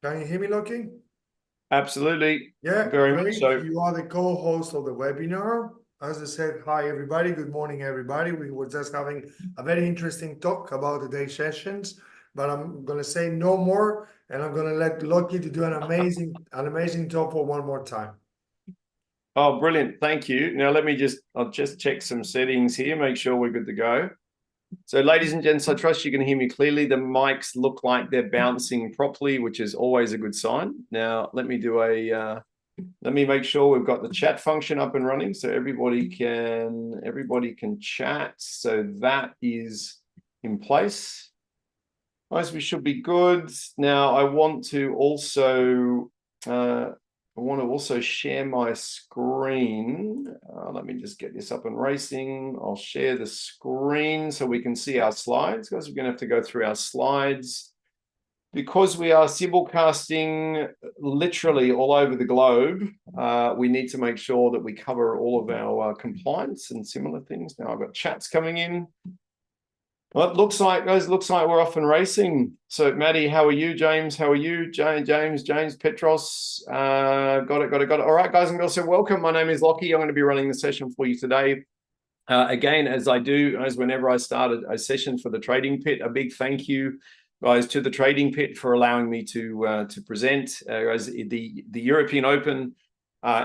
Can you hear me, Lachlan? Absolutely. Yeah, Very much great. so. You are the co-host of the webinar. As I said, hi everybody. Good morning, everybody. We were just having a very interesting talk about the day sessions, but I'm gonna say no more, and I'm gonna let Lachlan to do an amazing talk for one more time. Oh, brilliant. Thank you. Now I'll just check some settings here, make sure we're good to go. So ladies and gents, I trust you can hear me clearly. The mics look like they're bouncing properly, which is always a good sign. Now, let me make sure we've got the chat function up and running so everybody can chat. So that is in place. Guys, we should be good. Now, I want to also share my screen. Let me just get this up and racing. I'll share the screen so we can see our slides. Guys, we're going to have to go through our slides. Because we are simulcasting literally all over the globe, we need to make sure that we cover all of our compliance and similar things. Now, I've got chats coming in. Well, it looks like, guys, we're off and racing. So, Maddie, how are you? James, how are you? James, Petros, got it. All right, guys and girls, so welcome. My name is Lockie. I'm going to be running the session for you today. Again, as whenever I started a session for the Trading Pit, a big thank you, guys, to the Trading Pit for allowing me to present. As the European Open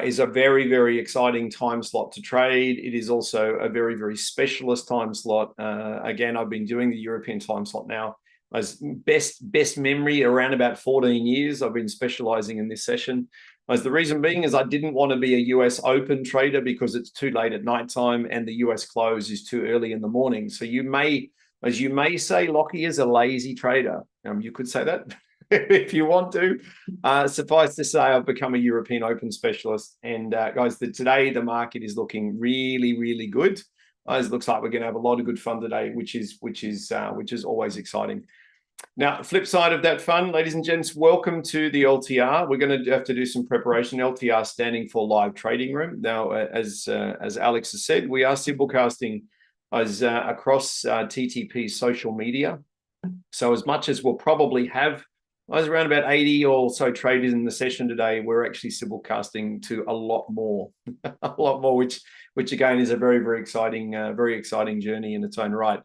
is a very, very exciting time slot to trade. It is also a very, very specialist time slot. Again, I've been doing the European time slot now as best memory around about 14 years. I've been specializing in this session. As the reason being is I didn't want to be a US Open trader because it's too late at nighttime and the US close is too early in the morning. So you may say, Lockie is a lazy trader. You could say that if you want to. Suffice to say, I've become a European Open specialist. And guys, today the market is looking really, really good. It looks like we're going to have a lot of good fun today, which is always exciting. Now, flip side of that fun, ladies and gents, welcome to the LTR. We're going to have to do some preparation. LTR standing for Live Trading Room. Now, as Alex has said, we are simulcasting across TTP social media. So as much as we'll probably have around about 80 or so traders in the session today, we're actually simulcasting to a lot more, which again is a very, very exciting journey in its own right.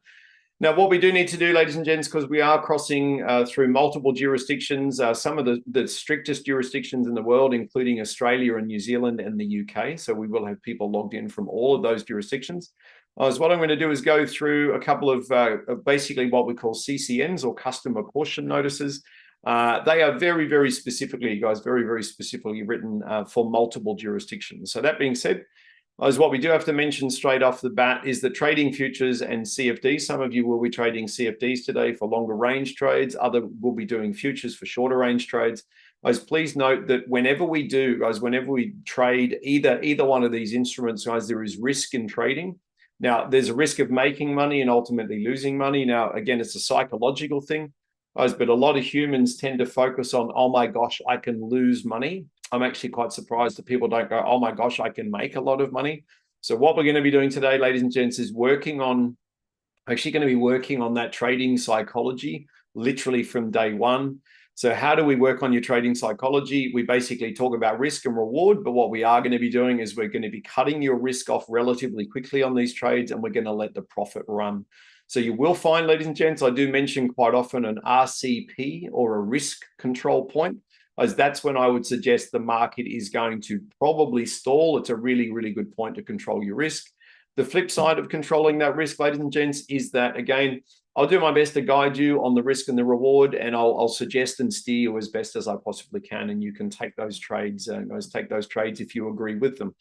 Now, what we do need to do, ladies and gents, because we are crossing through multiple jurisdictions, some of the strictest jurisdictions in the world, including Australia and New Zealand and the UK. So we will have people logged in from all of those jurisdictions. What I'm going to do is go through a couple of basically what we call CCNs or customer caution notices. They are very, very specifically, guys, very, very specifically written for multiple jurisdictions. So that being said, what we do have to mention straight off the bat is that trading futures and CFDs, some of you will be trading CFDs today for longer range trades, other will be doing futures for shorter range trades. Guys, please note that whenever we trade either one of these instruments, guys, there is risk in trading. Now, there's a risk of making money and ultimately losing money. Now, again, it's a psychological thing, guys, but a lot of humans tend to focus on, oh my gosh, I can lose money. I'm actually quite surprised that people don't go, oh my gosh, I can make a lot of money. So what we're going to be doing today, ladies and gents, is working on that trading psychology, literally from day one. So how do we work on your trading psychology? We basically talk about risk and reward, but what we are going to be doing is we're going to be cutting your risk off relatively quickly on these trades, and we're going to let the profit run. So you will find, ladies and gents, I do mention quite often an RCP or a risk control point, as that's when I would suggest the market is going to probably stall. It's a really, really good point to control your risk. The flip side of controlling that risk, ladies and gents, is that, again, I'll do my best to guide you on the risk and the reward, and I'll suggest and steer you as best as I possibly can, and you can take those trades, if you agree with them.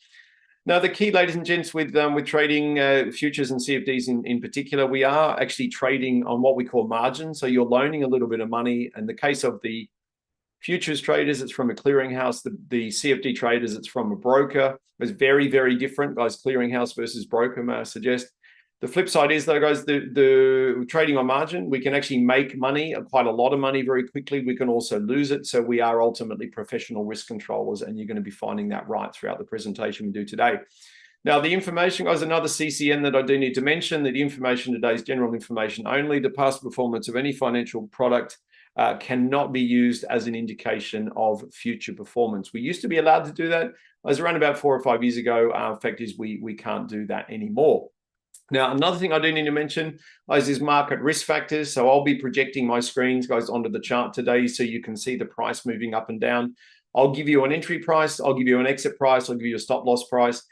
Now, the key, ladies and gents, with trading futures and CFDs in particular, we are actually trading on what we call margin. So you're loaning a little bit of money. In the case of the futures traders, it's from a clearinghouse. The CFD traders, it's from a broker. It's very, very different, guys, clearinghouse versus broker, may I suggest. The flip side is, though, guys, the trading on margin, we can actually make money, quite a lot of money very quickly. We can also lose it. So we are ultimately professional risk controllers, and you're going to be finding that right throughout the presentation we do today. Now, the information, guys, another CCN that I do need to mention, that the information today is general information only. The past performance of any financial product cannot be used as an indication of future performance. We used to be allowed to do that. It was around about 4 or 5 years ago. Fact is, we can't do that anymore. Now, another thing I do need to mention is market risk factors. So I'll be projecting my screens, guys, onto the chart today so you can see the price moving up and down. I'll give you an entry price, I'll give you an exit price, I'll give you a stop loss price.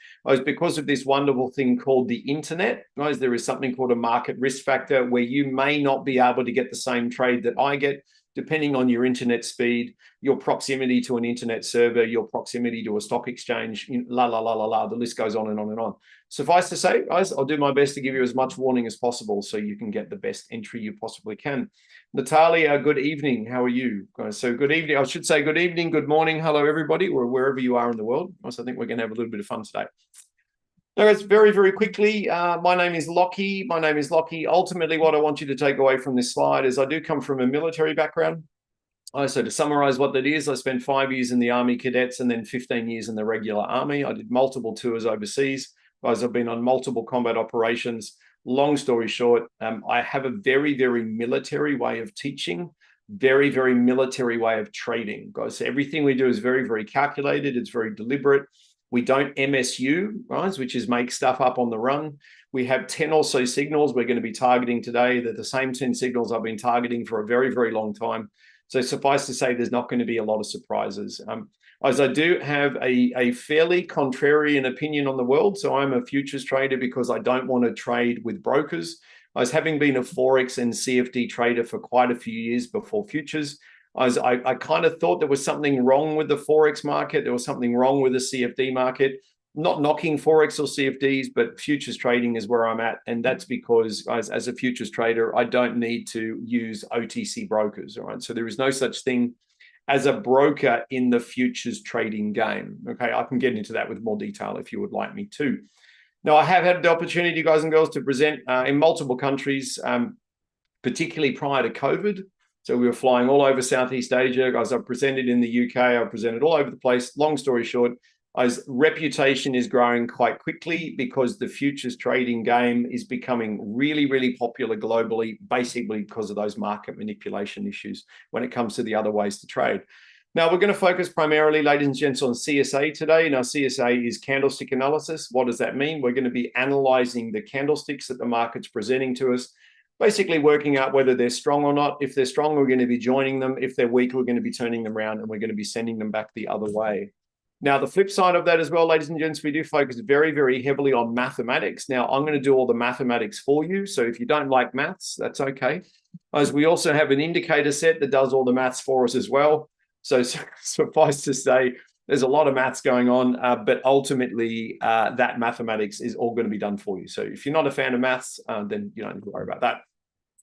Because of this wonderful thing called the internet, guys, there is something called a market risk factor where you may not be able to get the same trade that I get, depending on your internet speed, your proximity to an internet server, your proximity to a stock exchange, la, la, la, la, la, the list goes on and on and on. Suffice to say, guys, I'll do my best to give you as much warning as possible so you can get the best entry you possibly can. Natalia, good evening. How are you? So good evening. I should say good evening, good morning. Hello, everybody, or wherever you are in the world. I think we're going to have a little bit of fun today. Now, guys, very, very quickly, my name is Lockie. My name is Lockie. Ultimately, what I want you to take away from this slide is I do come from a military background. So to summarize what that is, I spent 5 years in the Army Cadets and then 15 years in the regular Army. I did multiple tours overseas. Guys, I've been on multiple combat operations. Long story short, I have a very, very military way of teaching, very, very military way of trading. Guys, so everything we do is very, very calculated. It's very deliberate. We don't MSU, guys, which is make stuff up on the run. We have 10 or so signals we're going to be targeting today. They're the same 10 signals I've been targeting for a very, very long time. So suffice to say, there's not going to be a lot of surprises. As I do have a fairly contrarian opinion on the world. So I'm a futures trader because I don't want to trade with brokers. As having been a Forex and CFD trader for quite a few years before futures, I kind of thought there was something wrong with the Forex market. There was something wrong with the CFD market. Not knocking Forex or CFDs, but futures trading is where I'm at. And that's because as a futures trader, I don't need to use OTC brokers. All right. So there is no such thing as a broker in the futures trading game. Okay. I can get into that with more detail if you would like me to. Now, I have had the opportunity, guys and girls, to present in multiple countries, particularly prior to COVID. So we were flying all over Southeast Asia. Guys, I've presented in the UK. I've presented all over the place. Long story short, as reputation is growing quite quickly because the futures trading game is becoming really, really popular globally, basically because of those market manipulation issues when it comes to the other ways to trade. Now, we're going to focus primarily, ladies and gents, on CSA today. Now, CSA is candlestick analysis. What does that mean? We're going to be analyzing the candlesticks that the market's presenting to us, basically working out whether they're strong or not. If they're strong, we're going to be joining them. If they're weak, we're going to be turning them around and we're going to be sending them back the other way. Now, the flip side of that as well, ladies and gents, we do focus very, very heavily on mathematics. Now, I'm going to do all the mathematics for you. So if you don't like maths, that's okay. As we also have an indicator set that does all the maths for us as well. So suffice to say, there's a lot of maths going on, but ultimately that mathematics is all going to be done for you. So if you're not a fan of maths, then you don't need to worry about that.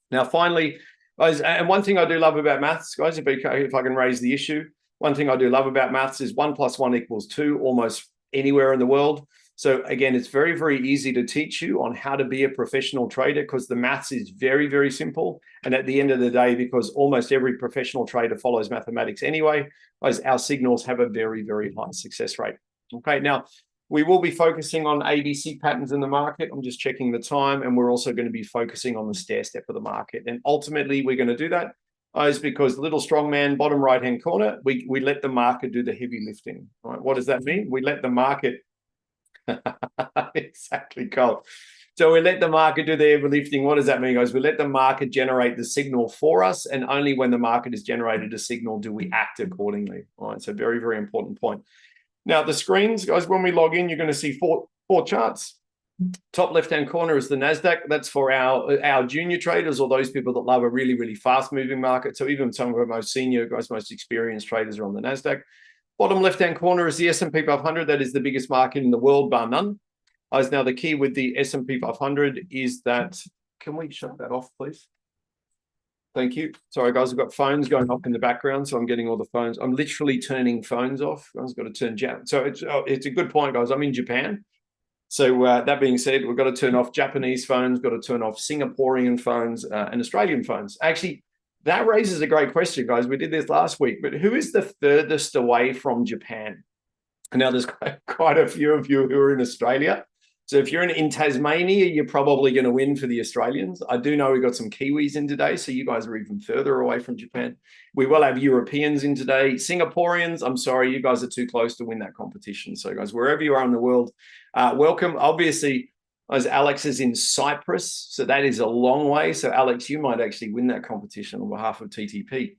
Now, finally, guys, and one thing I do love about maths, guys, if I can raise the issue, one thing I do love about maths is 1 + 1 = 2 almost anywhere in the world. So again, it's very, very easy to teach you on how to be a professional trader because the maths is very, very simple. And at the end of the day, because almost every professional trader follows mathematics anyway, our signals have a very, very high success rate. Okay, now we will be focusing on ABC patterns in the market. I'm just checking the time, and we're also going to be focusing on the stair step of the market. And ultimately, we're going to do that is because the little strong man, bottom right-hand corner, we let the market do the heavy lifting. All right, what does that mean? We let the market exactly, Cole. So we let the market do the heavy lifting. What does that mean, guys? We let the market generate the signal for us, and only when the market has generated a signal do we act accordingly. All right, so very, very important point. Now, the screens, guys, when we log in, you're going to see four charts. Top left-hand corner is the NASDAQ. That's for our junior traders or those people that love a really, really fast-moving market. So even some of our most senior guys, most experienced traders are on the NASDAQ. Bottom left-hand corner is the S&P 500. That is the biggest market in the world, bar none. Now, the key with the S&P 500 is that, can we shut that off, please? Thank you. Sorry, guys, I've got phones going off in the background, so I'm getting all the phones. I'm literally turning phones off. I've got to turn down. So it's a good point, guys. I'm in Japan. So that being said, we've got to turn off Japanese phones, got to turn off Singaporean phones and Australian phones. Actually, that raises a great question, guys. We did this last week, but who is the furthest away from Japan? And now there's quite a few of you who are in Australia. So if you're in Tasmania, you're probably going to win for the Australians. I do know we've got some Kiwis in today, so you guys are even further away from Japan. We will have Europeans in today. Singaporeans, I'm sorry, you guys are too close to win that competition. So guys, wherever you are in the world, welcome. Obviously, as Alex is in Cyprus, so that is a long way. So Alex, you might actually win that competition on behalf of TTP.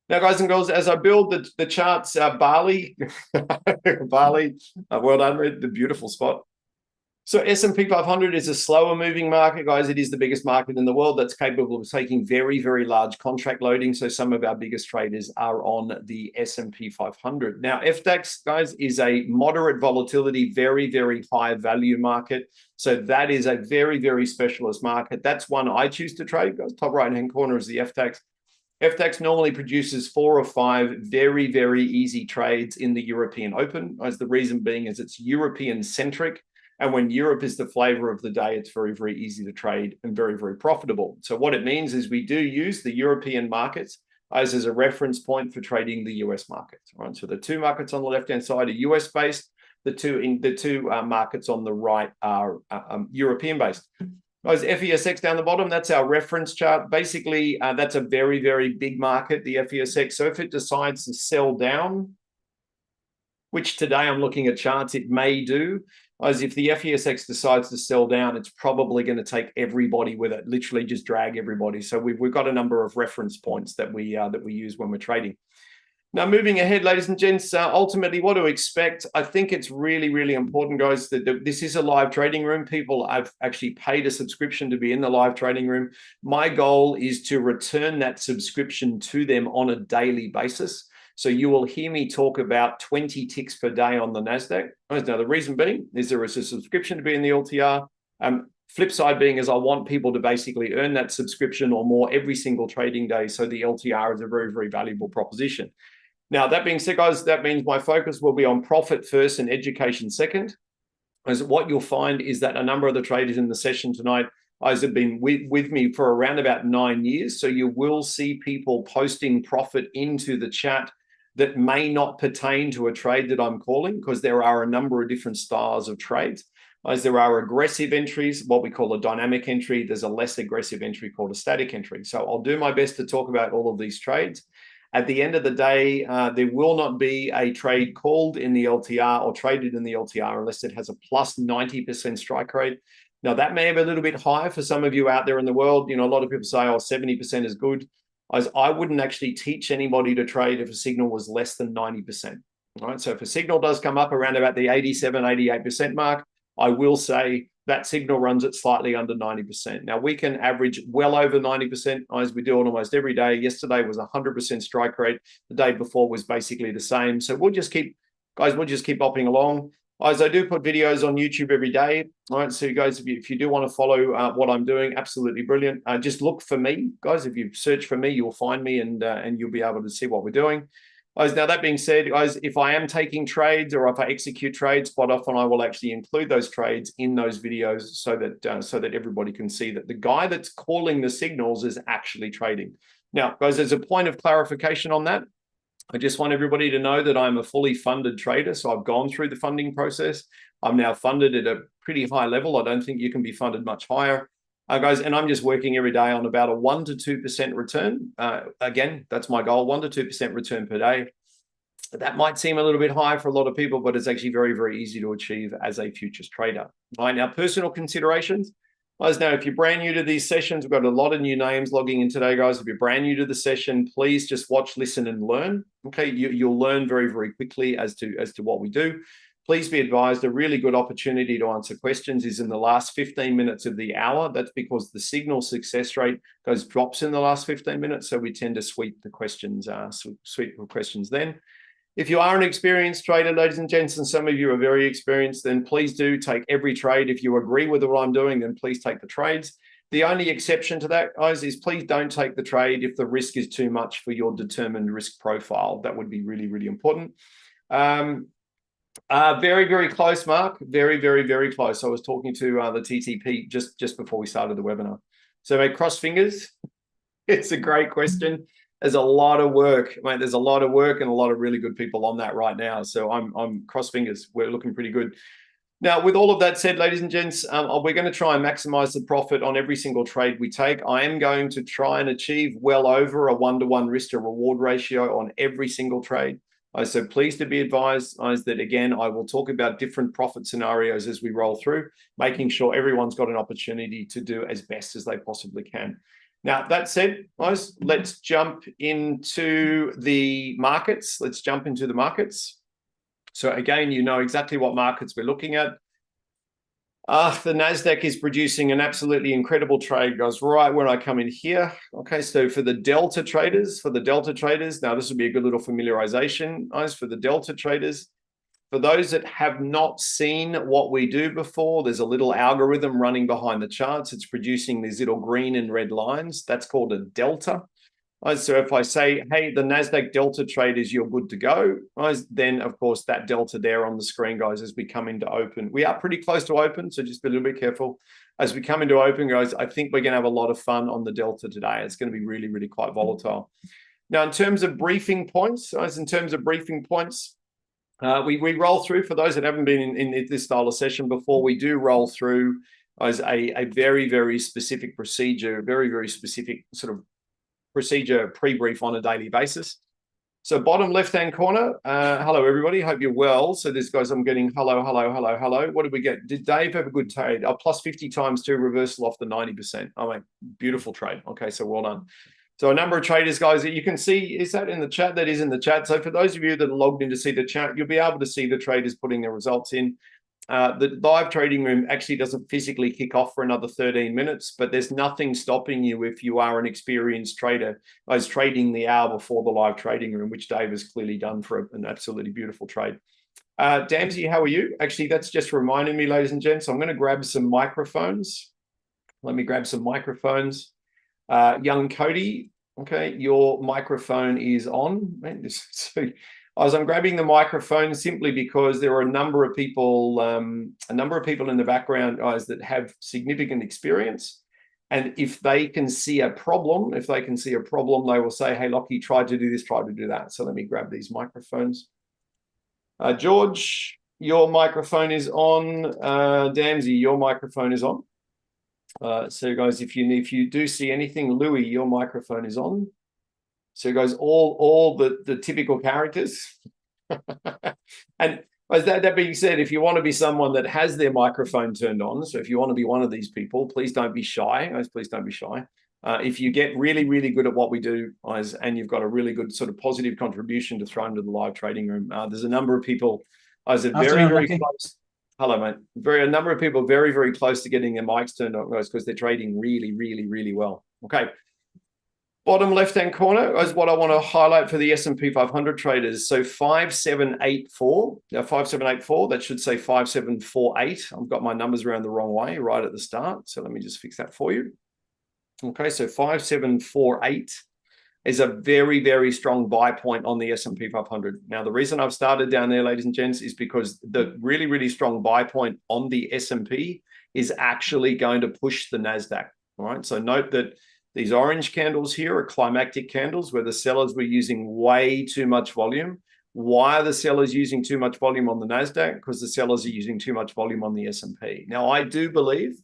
Now, guys and girls, as I build the charts, Bali, Bali, well done, the beautiful spot. So S&P 500 is a slower moving market, guys. It is the biggest market in the world that's capable of taking very, very large contract loading. So some of our biggest traders are on the S&P 500. Now, FDAX, guys, is a moderate volatility, very, very high value market. So that is a very, very specialist market. That's one I choose to trade, guys. Top right-hand corner is the FDAX. FDAX normally produces 4 or 5 very, very easy trades in the European Open, as the reason being is it's European-centric. And when Europe is the flavor of the day, it's very, very easy to trade and very, very profitable. So what it means is we do use the European markets as a reference point for trading the US markets. Right? So the two markets on the left-hand side are US-based. The two markets on the right are European-based. Guys, FESX down the bottom, that's our reference chart. Basically, that's a very, very big market, the FESX. So if it decides to sell down, which today I'm looking at charts, it may do. As if the FESX decides to sell down, it's probably going to take everybody with it, literally just drag everybody. So we've got a number of reference points that we use when we're trading. Now, moving ahead, ladies and gents, ultimately what to expect. I think it's really, really important, guys, that this is a live trading room. People have actually paid a subscription to be in the live trading room. My goal is to return that subscription to them on a daily basis. So you will hear me talk about 20 ticks per day on the NASDAQ. Now, the reason being is there is a subscription to be in the LTR. Flip side being is I want people to basically earn that subscription or more every single trading day. So the LTR is a very, very valuable proposition. Now, that being said, guys, that means my focus will be on profit first and education second. As what you'll find is that a number of the traders in the session tonight guys have been with me for around about 9 years. So you will see people posting profit into the chat that may not pertain to a trade that I'm calling, because there are a number of different styles of trades. As there are aggressive entries, what we call a dynamic entry, there's a less aggressive entry called a static entry. So I'll do my best to talk about all of these trades. At the end of the day, there will not be a trade called in the LTR or traded in the LTR unless it has a plus 90% strike rate. Now, that may be a little bit high for some of you out there in the world. You know, a lot of people say, oh, 70% is good. As I wouldn't actually teach anybody to trade if a signal was less than 90%. Right? So if a signal does come up around about the 87, 88% mark, I will say that signal runs at slightly under 90%. Now, we can average well over 90%, as we do it almost every day. Yesterday was 100% strike rate. The day before was basically the same. So we'll just keep, guys, we'll just keep bopping along. Guys, I do put videos on YouTube every day. All right, so you guys, if you do want to follow what I'm doing, absolutely brilliant. Just look for me, guys. If you search for me, you'll find me and you'll be able to see what we're doing. Guys, now that being said, guys, if I am taking trades or if I execute trades, quite often I will actually include those trades in those videos so that everybody can see that the guy that's calling the signals is actually trading. Now, guys, there's a point of clarification on that. I just want everybody to know that I'm a fully funded trader. So I've gone through the funding process. I'm now funded at a pretty high level. I don't think you can be funded much higher. Guys, and I'm just working every day on about a 1 to 2% return. Again, that's my goal, 1 to 2% return per day. That might seem a little bit high for a lot of people, but it's actually very, very easy to achieve as a futures trader. All right, now personal considerations. Guys, now if you're brand new to these sessions, we've got a lot of new names logging in today, guys. If you're brand new to the session, please just watch, listen, and learn. Okay, you'll learn very, very quickly as to what we do. Please be advised, a really good opportunity to answer questions is in the last 15 minutes of the hour. That's because the signal success rate drops in the last 15 minutes. So we tend to sweep the questions, then. If you are an experienced trader, ladies and gents, and some of you are very experienced, then please do take every trade. If you agree with what I'm doing, then please take the trades. The only exception to that, guys, is please don't take the trade if the risk is too much for your determined risk profile. That would be really, really important. Very, very close, Mark. Very, very, very close. I was talking to the TTP just before we started the webinar. So mate, cross fingers. It's a great question. There's a lot of work, mate. There's a lot of work and a lot of really good people on that right now. So I'm cross fingers. We're looking pretty good. Now, with all of that said, ladies and gents, we're going to try and maximize the profit on every single trade we take. I am going to try and achieve well over a 1-to-1 risk to reward ratio on every single trade. So please to be advised that, again, I will talk about different profit scenarios as we roll through, making sure everyone's got an opportunity to do as best as they possibly can. Now, that said, guys, let's jump into the markets. So again, you know exactly what markets we're looking at. The NASDAQ is producing an absolutely incredible trade, guys, right when I come in here. Okay, so for the Delta traders, now this will be a good little familiarization, guys, for the Delta traders. For those that have not seen what we do before, there's a little algorithm running behind the charts. It's producing these little green and red lines. That's called a delta. So if I say, hey, the NASDAQ delta trade is you're good to go, then of course that delta there on the screen, guys, as we come into open. We are pretty close to open, so just be a little bit careful. As we come into open, guys, I think we're going to have a lot of fun on the delta today. It's going to be really, really quite volatile. Now, in terms of briefing points, we roll through, for those that haven't been in this style of session before, we do roll through as a very, very specific procedure, very, very specific sort of procedure pre-brief on a daily basis. So bottom left-hand corner, hello everybody, hope you're well. So this guys, I'm getting hello. What did we get? Did Dave have a good trade? Plus 50 times 2 reversal off the 90%. Oh, my beautiful trade. Okay, so well done. So a number of traders, guys, that you can see, is that in the chat? That is in the chat. So for those of you that are logged in to see the chat, you'll be able to see the traders putting their results in. The live trading room actually doesn't physically kick off for another 13 minutes, but there's nothing stopping you if you are an experienced trader as trading the hour before the live trading room, which Dave has clearly done for an absolutely beautiful trade. Damsey, how are you? Actually, that's just reminding me, ladies and gents, I'm going to grab some microphones. Let me grab some microphones. Young Cody, okay, your microphone is on. So, as I'm grabbing the microphone simply because there are a number of people in the background, guys, that have significant experience. And if they can see a problem, they will say, hey, Lockie, try to do this, try to do that. So let me grab these microphones. George, your microphone is on. Damsey, your microphone is on. So guys, if you do see anything, Louis, your microphone is on. So guys, all the typical characters. And as that being said, if you want to be someone that has their microphone turned on, so if you want to be one of these people, please don't be shy, guys, please don't be shy. If you get really, really good at what we do, guys, and you've got a really good sort of positive contribution to throw into the live trading room, there's a number of people, guys, that very, very close. Hello, mate. A number of people very, very close to getting their mics turned on, guys, because they're trading really, really, really well. Okay. Bottom left-hand corner is what I want to highlight for the S&P 500 traders. So 5784, now 5784, that should say 5748. I've got my numbers around the wrong way right at the start. So let me just fix that for you. Okay, so 5748 is a very, very strong buy point on the S&P 500. Now, the reason I've started down there, ladies and gents, is because the really, really strong buy point on the S&P is actually going to push the NASDAQ. All right, so note that these orange candles here are climactic candles where the sellers were using way too much volume. Why are the sellers using too much volume on the NASDAQ? Because the sellers are using too much volume on the S&P. Now, I do believe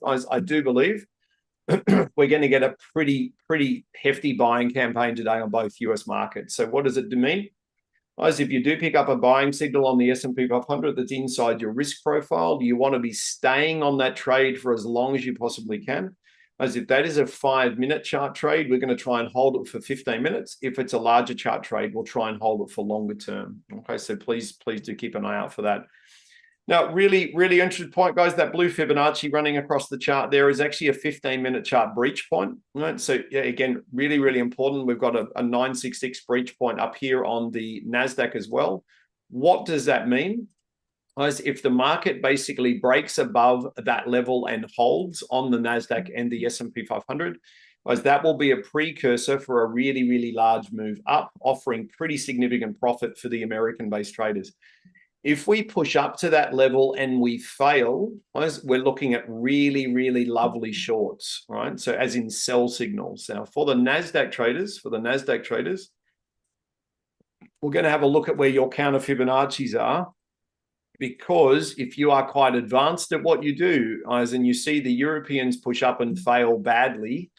we're going to get a pretty hefty buying campaign today on both US markets. So what does it mean? Guys, if you do pick up a buying signal on the S&P 500 that's inside your risk profile, you want to be staying on that trade for as long as you possibly can. As if that is a 5-minute chart trade, we're going to try and hold it for 15 minutes. If it's a larger chart trade, we'll try and hold it for longer term. Okay, so please do keep an eye out for that. Now, really interesting point, guys, that blue Fibonacci running across the chart there is actually a 15-minute chart breach point. Right? So yeah, again, really important. We've got a 966 breach point up here on the NASDAQ as well. What does that mean? Guys, if the market basically breaks above that level and holds on the NASDAQ and the S&P 500, guys, that will be a precursor for a really large move up, offering pretty significant profit for the American-based traders. If we push up to that level and we fail, guys, we're looking at really lovely shorts, right? So as in sell signals. Now, for the NASDAQ traders, we're going to have a look at where your counter Fibonacci's are. because if you are quite advanced at what you do, as in you see the Europeans push up and fail badly,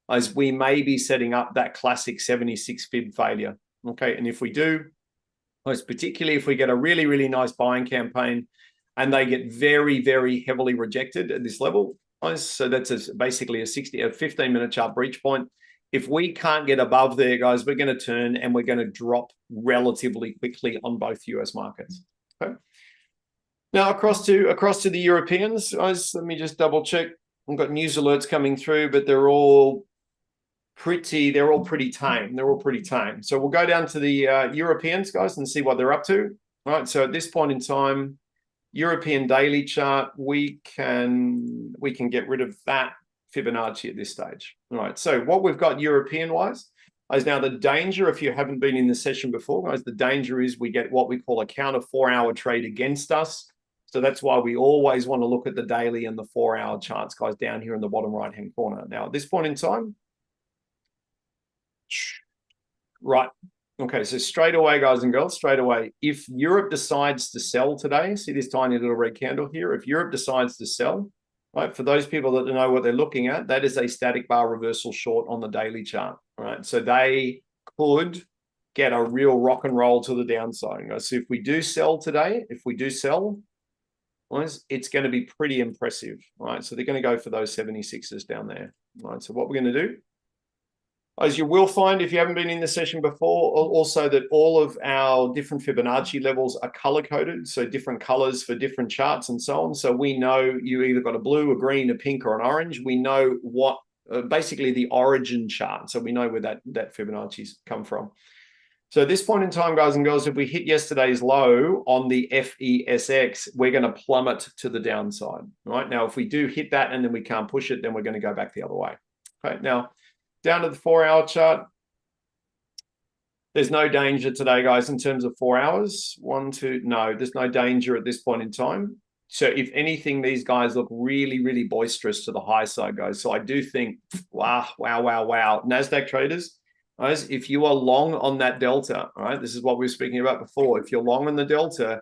as we may be setting up that classic 76 fib failure. Okay, and if we do, as particularly if we get a really, really nice buying campaign and they get very, very heavily rejected at this level, so that's basically a 15-minute chart breach point. If we can't get above there, guys, we're going to turn and we're going to drop relatively quickly on both US markets. Okay. Now across to the Europeans, guys, let me just double check. I've got news alerts coming through, but they're all pretty tame. They're all pretty tame. So we'll go down to the Europeans, guys, and see what they're up to. All right. So at this point in time, European daily chart, we can get rid of that Fibonacci at this stage. All right. So what we've got European wise is now the danger, if you haven't been in the session before, guys, the danger is we get what we call a counter 4-hour trade against us. So that's why we always want to look at the daily and the 4-hour charts, guys, down here in the bottom right-hand corner. Now, at this point in time, right. Okay, so straight away, guys and girls, straight away, if Europe decides to sell today, see this tiny little red candle here? If Europe decides to sell, right, for those people that know what they're looking at, that is a static bar reversal short on the daily chart, right? So they could get a real rock and roll to the downside. So if we do sell today, it's going to be pretty impressive, right? So they're going to go for those 76s down there, right? So what we're going to do, as you will find if you haven't been in the session before, also that all of our different Fibonacci levels are color-coded, so different colors for different charts and so on. So we know you either got a blue, a green, a pink, or an orange. We know what, basically the origin chart. So we know where that Fibonacci's come from. So at this point in time, guys and girls, if we hit yesterday's low on the FESX, we're going to plummet to the downside, right? Now, if we do hit that and then we can't push it, then we're going to go back the other way. Okay, now, down to the 4-hour chart, there's no danger today, guys, in terms of 4 hours. No, there's no danger at this point in time. So if anything, these guys look really, really boisterous to the high side, guys. So I do think, wow. NASDAQ traders, guys, if you are long on that delta, all right, this is what we were speaking about before. If you're long on the delta,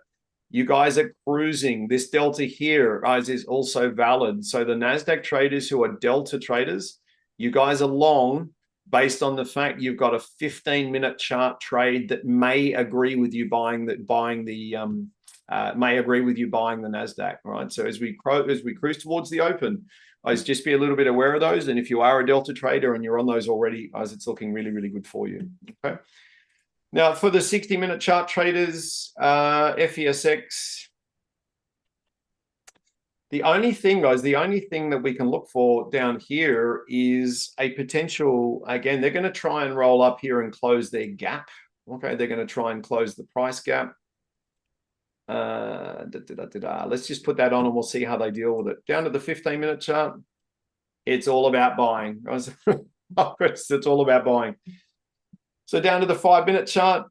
you guys are cruising. This delta here, guys, is also valid. So the NASDAQ traders who are delta traders, you guys are long based on the fact you've got a 15-minute chart trade that may agree with you buying the NASDAQ, right? So as we cruise towards the open, guys, just be a little bit aware of those. And if you are a delta trader and you're on those already, guys, it's looking really, really good for you. Okay. Now for the 60-minute chart traders, FESX. The only thing, guys, that we can look for down here is a potential, again, they're going to try and roll up here and close their gap. Okay, they're going to try and close the price gap. Let's just put that on and we'll see how they deal with it. Down to the 15-minute chart, it's all about buying. It's all about buying. So down to the 5-minute chart,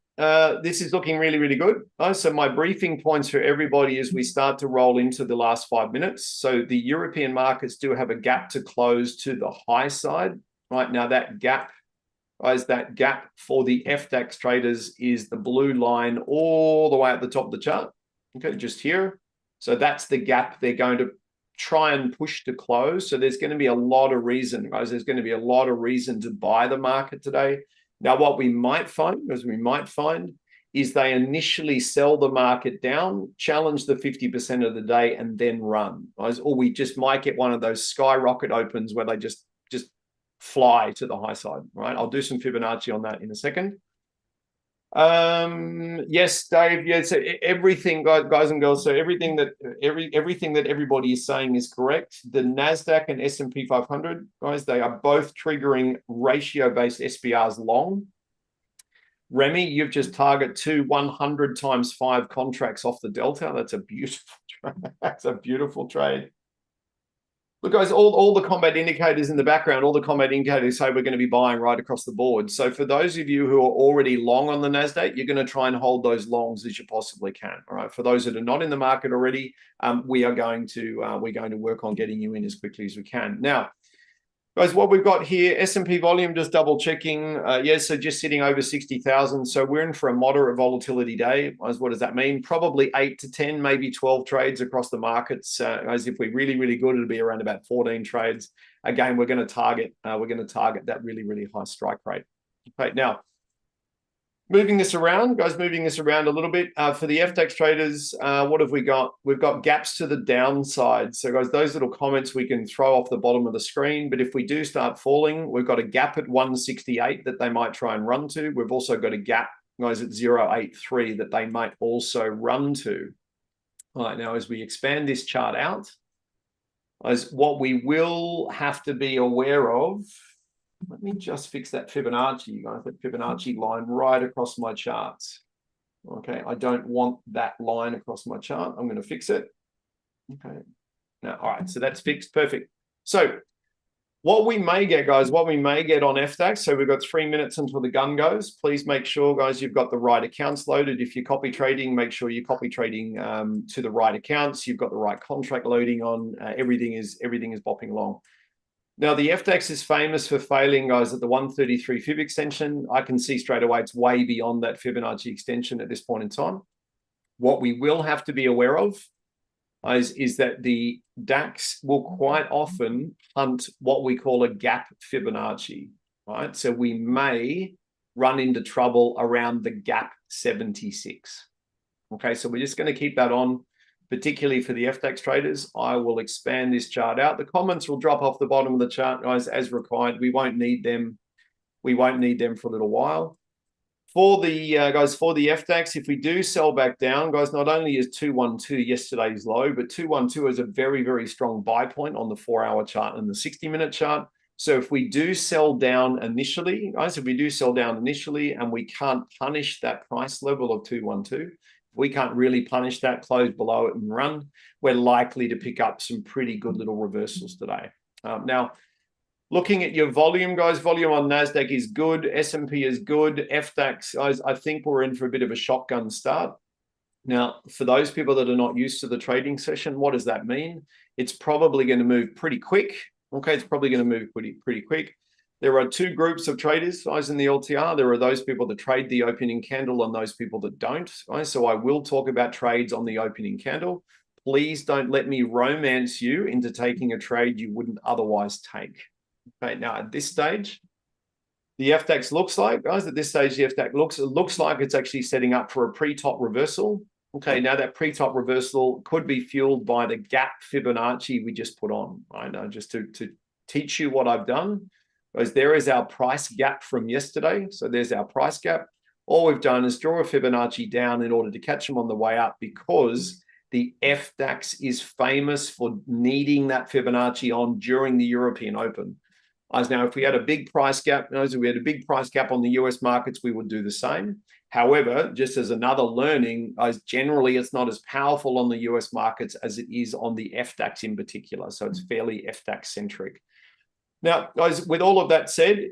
this is looking really, really good. So my briefing points for everybody as we start to roll into the last 5 minutes. So the European markets do have a gap to close to the high side. Right now, that gap, guys, that gap for the FDAX traders is the blue line all the way at the top of the chart. Okay, just here. So that's the gap they're going to try and push to close. So there's going to be a lot of reason, guys. There's going to be a lot of reason to buy the market today. Now, what we might find, is they initially sell the market down, challenge the 50% of the day, and then run. Or we just might get one of those skyrocket opens where they just fly to the high side, right? I'll do some Fibonacci on that in a second. Yes, Dave. Yeah, so everything, guys and girls. So everything that everybody is saying is correct. The Nasdaq and S&P 500, guys, they are both triggering ratio-based SBRs long. Remy, you've just targeted 2 100 times 5 contracts off the delta. That's a beautiful trade. That's a beautiful trade. Look, guys, all the combat indicators in the background, all the combat indicators say we're going to be buying right across the board. So for those of you who are already long on the NASDAQ, you're going to try and hold those longs as you possibly can. All right. For those that are not in the market already, we're going to work on getting you in as quickly as we can. Now, Guys, what we've got here, S&P volume, just double checking. Yes, so just sitting over 60,000. So we're in for a moderate volatility day. Guys, what does that mean? Probably 8 to 10, maybe 12 trades across the markets. Guys, if we're really, really good, it'll be around about 14 trades. Again, we're going to target that really, really high strike rate. Okay, now, moving this around, guys, moving this around a little bit. For the FTX traders, what have we got? We've got gaps to the downside. So, guys, those little comments we can throw off the bottom of the screen. But if we do start falling, we've got a gap at 168 that they might try and run to. We've also got a gap, guys, at 083 that they might also run to. All right, now, as we expand this chart out, as what we will have to be aware of, let me just fix that Fibonacci, guys, that Fibonacci line right across my charts. Okay, I don't want that line across my chart. I'm going to fix it. Okay. Now, all right, so that's fixed. Perfect. So what we may get, guys, what we may get on FTX, so we've got 3 minutes until the gun goes. Please make sure, guys, you've got the right accounts loaded. If you're copy trading, make sure you're copy trading to the right accounts. You've got the right contract loading on. Everything is bopping along. Now, the FTX is famous for failing, guys, at the 133 Fib extension. I can see straight away it's way beyond that Fibonacci extension at this point in time. What we will have to be aware of is that the DAX will quite often hunt what we call a gap Fibonacci, right? So we may run into trouble around the gap 76. Okay, so we're just going to keep that on. Particularly for the FTX traders, I will expand this chart out. The comments will drop off the bottom of the chart, guys, as required. We won't need them. We won't need them for a little while. For the guys, for the FTX, if we do sell back down, guys, not only is 212 yesterday's low, but 212 is a very, very strong buy point on the 4-hour chart and the 60-minute chart. So if we do sell down initially, guys, if we do sell down initially and we can't punish that price level of 212, we can't really punish that, close below it and run, we're likely to pick up some pretty good little reversals today. Now, looking at your volume, guys, volume on NASDAQ is good. S&P is good. FTX, guys, I think we're in for a bit of a shotgun start. Now, for those people that are not used to the trading session, what does that mean? It's probably going to move pretty quick. Okay, it's probably going to move pretty quick. There are two groups of traders, guys, in the LTR. There are those people that trade the opening candle and those people that don't. Guys. So I will talk about trades on the opening candle. Please don't let me romance you into taking a trade you wouldn't otherwise take. Okay, now at this stage, the FTX looks like, guys, at this stage, the FTX looks like it's actually setting up for a pre-top reversal. Okay, now that pre-top reversal could be fueled by the gap Fibonacci we just put on. I know, just to teach you what I've done. Because there is our price gap from yesterday. So there's our price gap. All we've done is draw a Fibonacci down in order to catch them on the way up because the FDAX is famous for needing that Fibonacci on during the European Open. As now, if we had a big price gap, if we had a big price gap on the US markets, we would do the same. However, just as another learning, as generally it's not as powerful on the US markets as it is on the FDAX in particular. So it's fairly FDAX centric. Now, guys, with all of that said,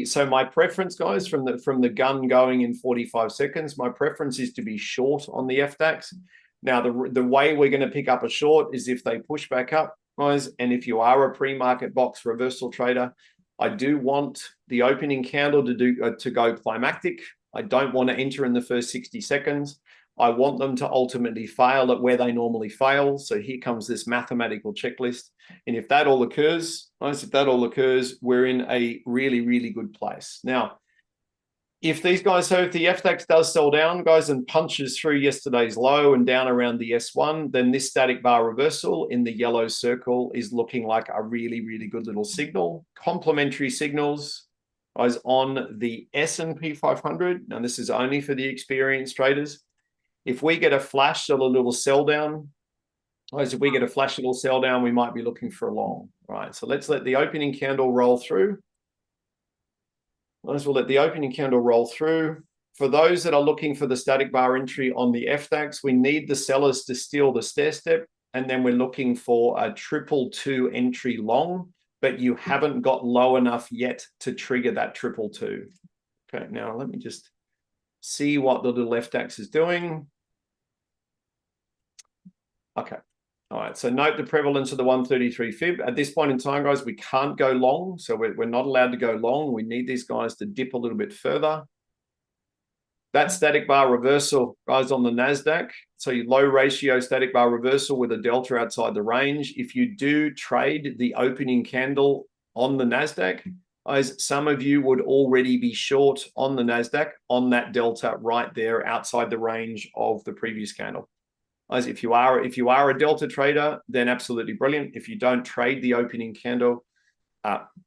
so my preference, guys, from the gun going in 45 seconds, my preference is to be short on the FDAX. Now, the way we're going to pick up a short is if they push back up, guys, and if you are a pre-market box reversal trader, I do want the opening candle to go climactic. I don't want to enter in the first 60 seconds. I want them to ultimately fail at where they normally fail. So here comes this mathematical checklist. And if that all occurs, we're in a really, really good place. Now, if the FTX does sell down, guys, and punches through yesterday's low and down around the S1, then this static bar reversal in the yellow circle is looking like a really, really good little signal. Complementary signals, guys, on the S&P 500. Now, this is only for the experienced traders. If we get a flash of a little sell down, guys, if we get a flash little sell down, we might be looking for a long. Right, so let's let the opening candle roll through. We'll let the opening candle roll through. For those that are looking for the static bar entry on the FDAX, we need the sellers to steal the stair step, and then we're looking for a 222 entry long, but you haven't got low enough yet to trigger that 222. Okay, now let me just see what the little FDAX is doing. Okay, All right, so note the prevalence of the 133 fib. At this point in time, guys, we can't go long, so we're not allowed to go long. We need these guys to dip a little bit further. That static bar reversal, guys, on the NASDAQ, so your low ratio static bar reversal with a delta outside the range. If you do trade the opening candle on the NASDAQ, guys, some of you would already be short on the NASDAQ on that delta right there outside the range of the previous candle. As if you are a delta trader, then absolutely brilliant. If you don't trade the opening candle,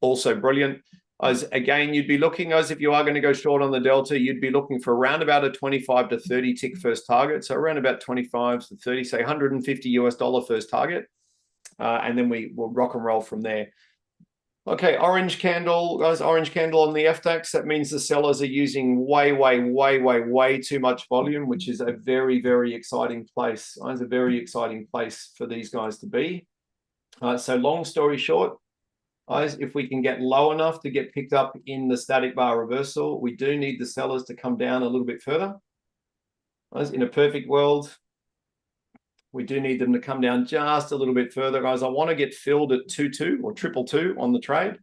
also brilliant. As again, you'd be looking, as if you are going to go short on the delta, you'd be looking for around about a 25 to 30 tick first target. So around about 25 to 30, say $150 first target. And then we will rock and roll from there. Okay, orange candle, guys, orange candle on the FDAX. That means the sellers are using way too much volume, which is a very, very exciting place. It's a very exciting place for these guys to be. So long story short, guys, if we can get low enough to get picked up in the static bar reversal, we do need the sellers to come down a little bit further. Guys, in a perfect world, we do need them to come down just a little bit further, guys. I want to get filled at 2-2 or 2-2 on the trade.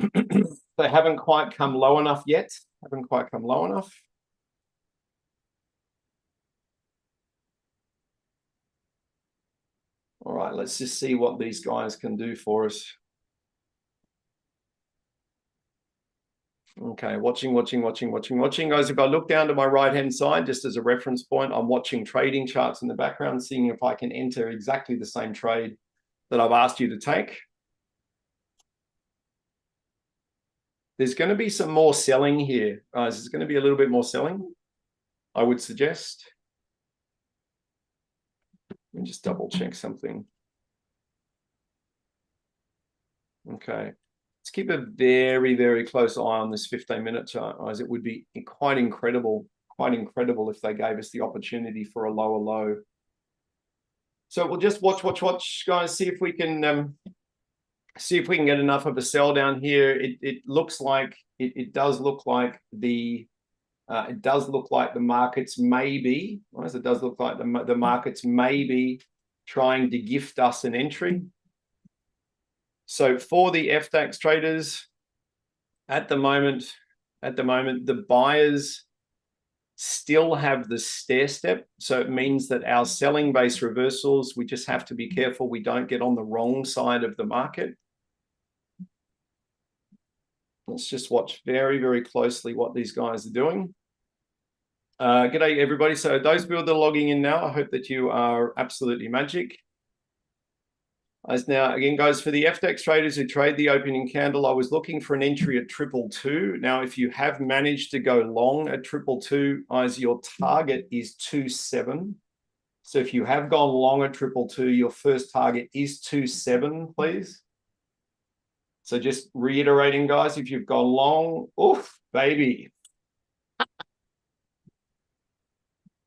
They haven't quite come low enough yet. Haven't quite come low enough. All right, let's just see what these guys can do for us. Okay, watching, guys. If I look down to my right-hand side, just as a reference point, I'm watching trading charts in the background, seeing if I can enter exactly the same trade that I've asked you to take. There's going to be some more selling here, guys. There's going to be a little bit more selling, I would suggest. Let me just double check something. Okay. Let's keep a very, very close eye on this 15-minute chart, guys. It would be quite incredible if they gave us the opportunity for a lower low. So we'll just watch, guys. See if we can get enough of a sell down here. It looks like it does look like the markets may be, guys. It does look like the markets may be trying to gift us an entry. So for the FDAX traders, at the moment, the buyers still have the stair step. So it means that our selling base reversals, we just have to be careful we don't get on the wrong side of the market. Let's just watch very, very closely what these guys are doing. G'day, everybody. So those people that are logging in now, I hope that you are absolutely magic. As now, again, guys, for the FDAX traders who trade the opening candle, I was looking for an entry at 222. Now, if you have managed to go long at 222, guys, your target is 27. So if you have gone long at 222, your first target is 27, please. So just reiterating, guys, if you've gone long, oof, baby.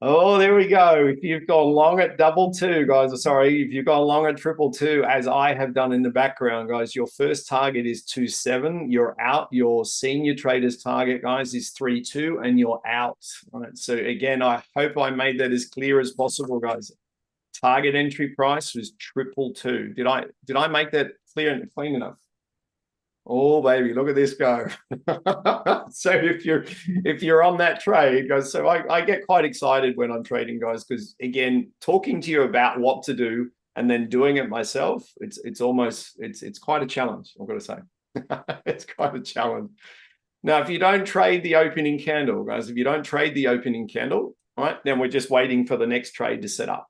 Oh, there we go. If you've gone long at 222, guys, sorry, if you've gone long at 222, as I have done in the background, guys, your first target is 27. You're out. Your senior trader's target, guys, is 32, and you're out. All right. So again, I hope I made that as clear as possible, guys. Target entry price was 222. Did I make that clear and clean enough? Oh baby, look at this go. So if you're on that trade, guys, so I get quite excited when I'm trading, guys, because again, talking to you about what to do and then doing it myself, it's quite a challenge, I've got to say. It's quite a challenge. Now, if you don't trade the opening candle, guys, all right, then we're just waiting for the next trade to set up.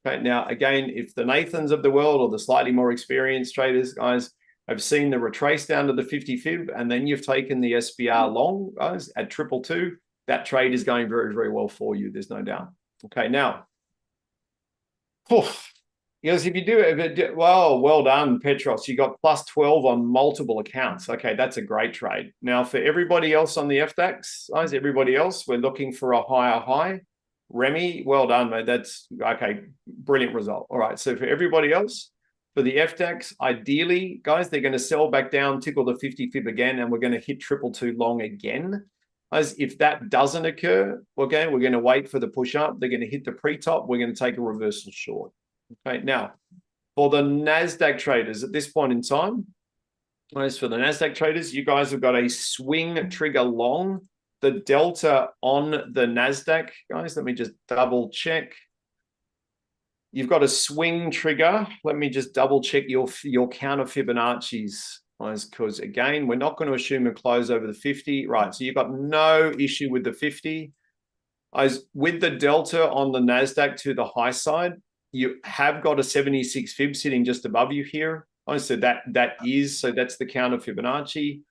Okay, now again, if the Nathans of the world or the slightly more experienced traders, guys, I've seen the retrace down to the 50 fib, and then you've taken the SBR long, guys, at 222. That trade is going very, very well for you. There's no doubt. Okay, now, because if you do it, well done, Petros. You got plus 12 on multiple accounts. Okay, that's a great trade. Now, for everybody else on the FDAX, guys, everybody else, we're looking for a higher high. Remy, well done, mate. That's okay. Brilliant result. All right, so for everybody else, for the FDAX, ideally, guys, they're going to sell back down, tickle the 50 fib again, and we're going to hit 222 long again. As if that doesn't occur, okay, we're going to wait for the push up. They're going to hit the pre-top. We're going to take a reversal short. Okay, now for the NASDAQ traders at this point in time, as for the NASDAQ traders, you guys have got a swing trigger long. The delta on the NASDAQ, guys, let me just double check. You've got a swing trigger. Let me just double check your counter Fibonacci's, because again, we're not going to assume a close over the 50. Right, so you've got no issue with the 50. As with the delta on the NASDAQ to the high side, you have got a 76 fib sitting just above you here. So that's the counter Fibonacci.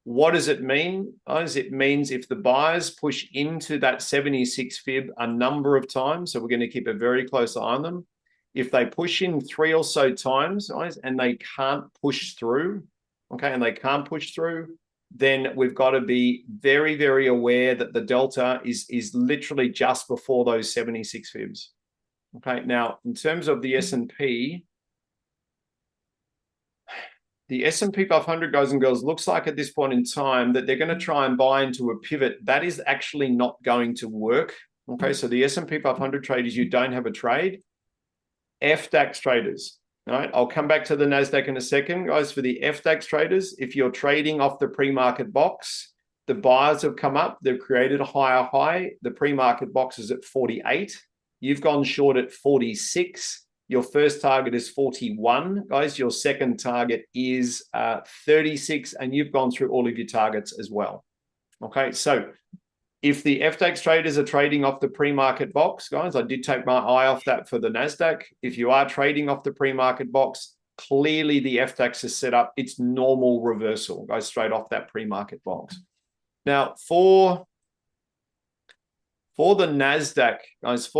What does it mean? It means if the buyers push into that 76 fib a number of times, so we're going to keep a very close eye on them. If they push in 3 or so times, and they can't push through, then we've got to be very, very aware that the delta is literally just before those 76 fibs. Okay, now in terms of the S&P, the S&P 500, guys and girls, looks like at this point in time that they're going to try and buy into a pivot. That is actually not going to work. Okay, so the S&P 500 traders, you don't have a trade. FDAX traders, all right, I'll come back to the NASDAQ in a second, guys. For the FDAX traders, if you're trading off the pre-market box, the buyers have come up, they've created a higher high. The pre-market box is at 48. You've gone short at 46. Your first target is 41, guys. Your second target is 36, and you've gone through all of your targets as well. Okay, so if the FDAX traders are trading off the pre-market box, guys, I did take my eye off that for the NASDAQ. If you are trading off the pre-market box, clearly the FDAX has set up its normal reversal, goes straight off that pre-market box. Now, for the NASDAQ, guys,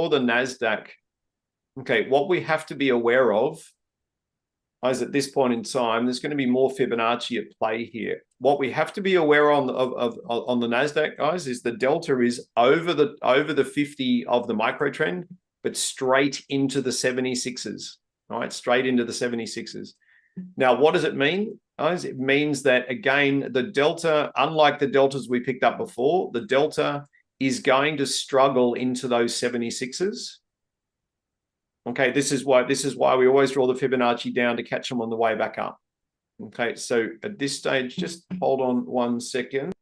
okay, what we have to be aware of is at this point in time, there's going to be more Fibonacci at play here. What we have to be aware on the NASDAQ, guys, is the delta is over the 50 of the micro trend, but straight into the 76s. All right, straight into the 76s. Now, what does it mean, guys? It means that, again, the delta, unlike the deltas we picked up before, the delta is going to struggle into those 76s. Okay, this is why we always draw the Fibonacci down to catch them on the way back up. Okay, so at this stage, just hold on 1 second.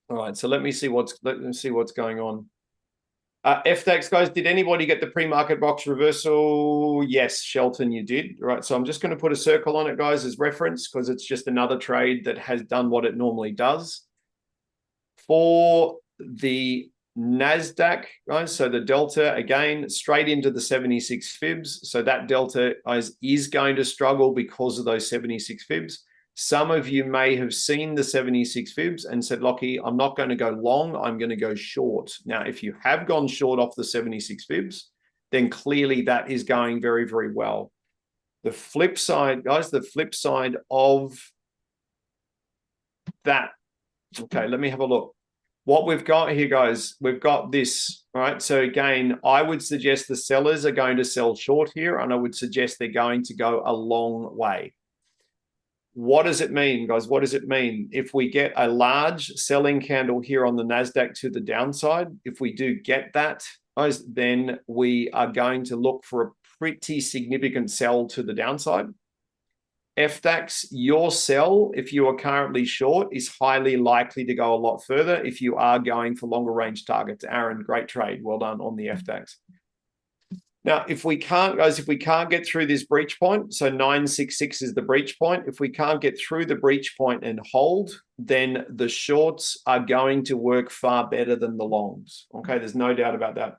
All right, so let me see what's going on. FDAX, guys, did anybody get the pre-market box reversal? Yes, Shelton, you did. All right, so I'm just going to put a circle on it, guys, as reference, because it's just another trade that has done what it normally does. For the NASDAQ, guys, so the delta, again, straight into the 76 fibs. So that delta is going to struggle because of those 76 fibs. Some of you may have seen the 76 fibs and said, Lockie, I'm not going to go long, I'm going to go short. Now, if you have gone short off the 76 fibs, then clearly that is going very, very well. The flip side, guys, the flip side of that, okay, let me have a look. What we've got here, guys, we've got this, right? So again, I would suggest the sellers are going to sell short here, and I would suggest they're going to go a long way. What does it mean, guys? What does it mean? If we get a large selling candle here on the NASDAQ to the downside, if we do get that, guys, then we are going to look for a pretty significant sell to the downside. FDAX, your sell, if you are currently short, is highly likely to go a lot further if you are going for longer range targets. Aaron, great trade. Well done on the FDAX. Now, if we can't, guys, if we can't get through this breach point, so 966 is the breach point. If we can't get through the breach point and hold, then the shorts are going to work far better than the longs. Okay, there's no doubt about that.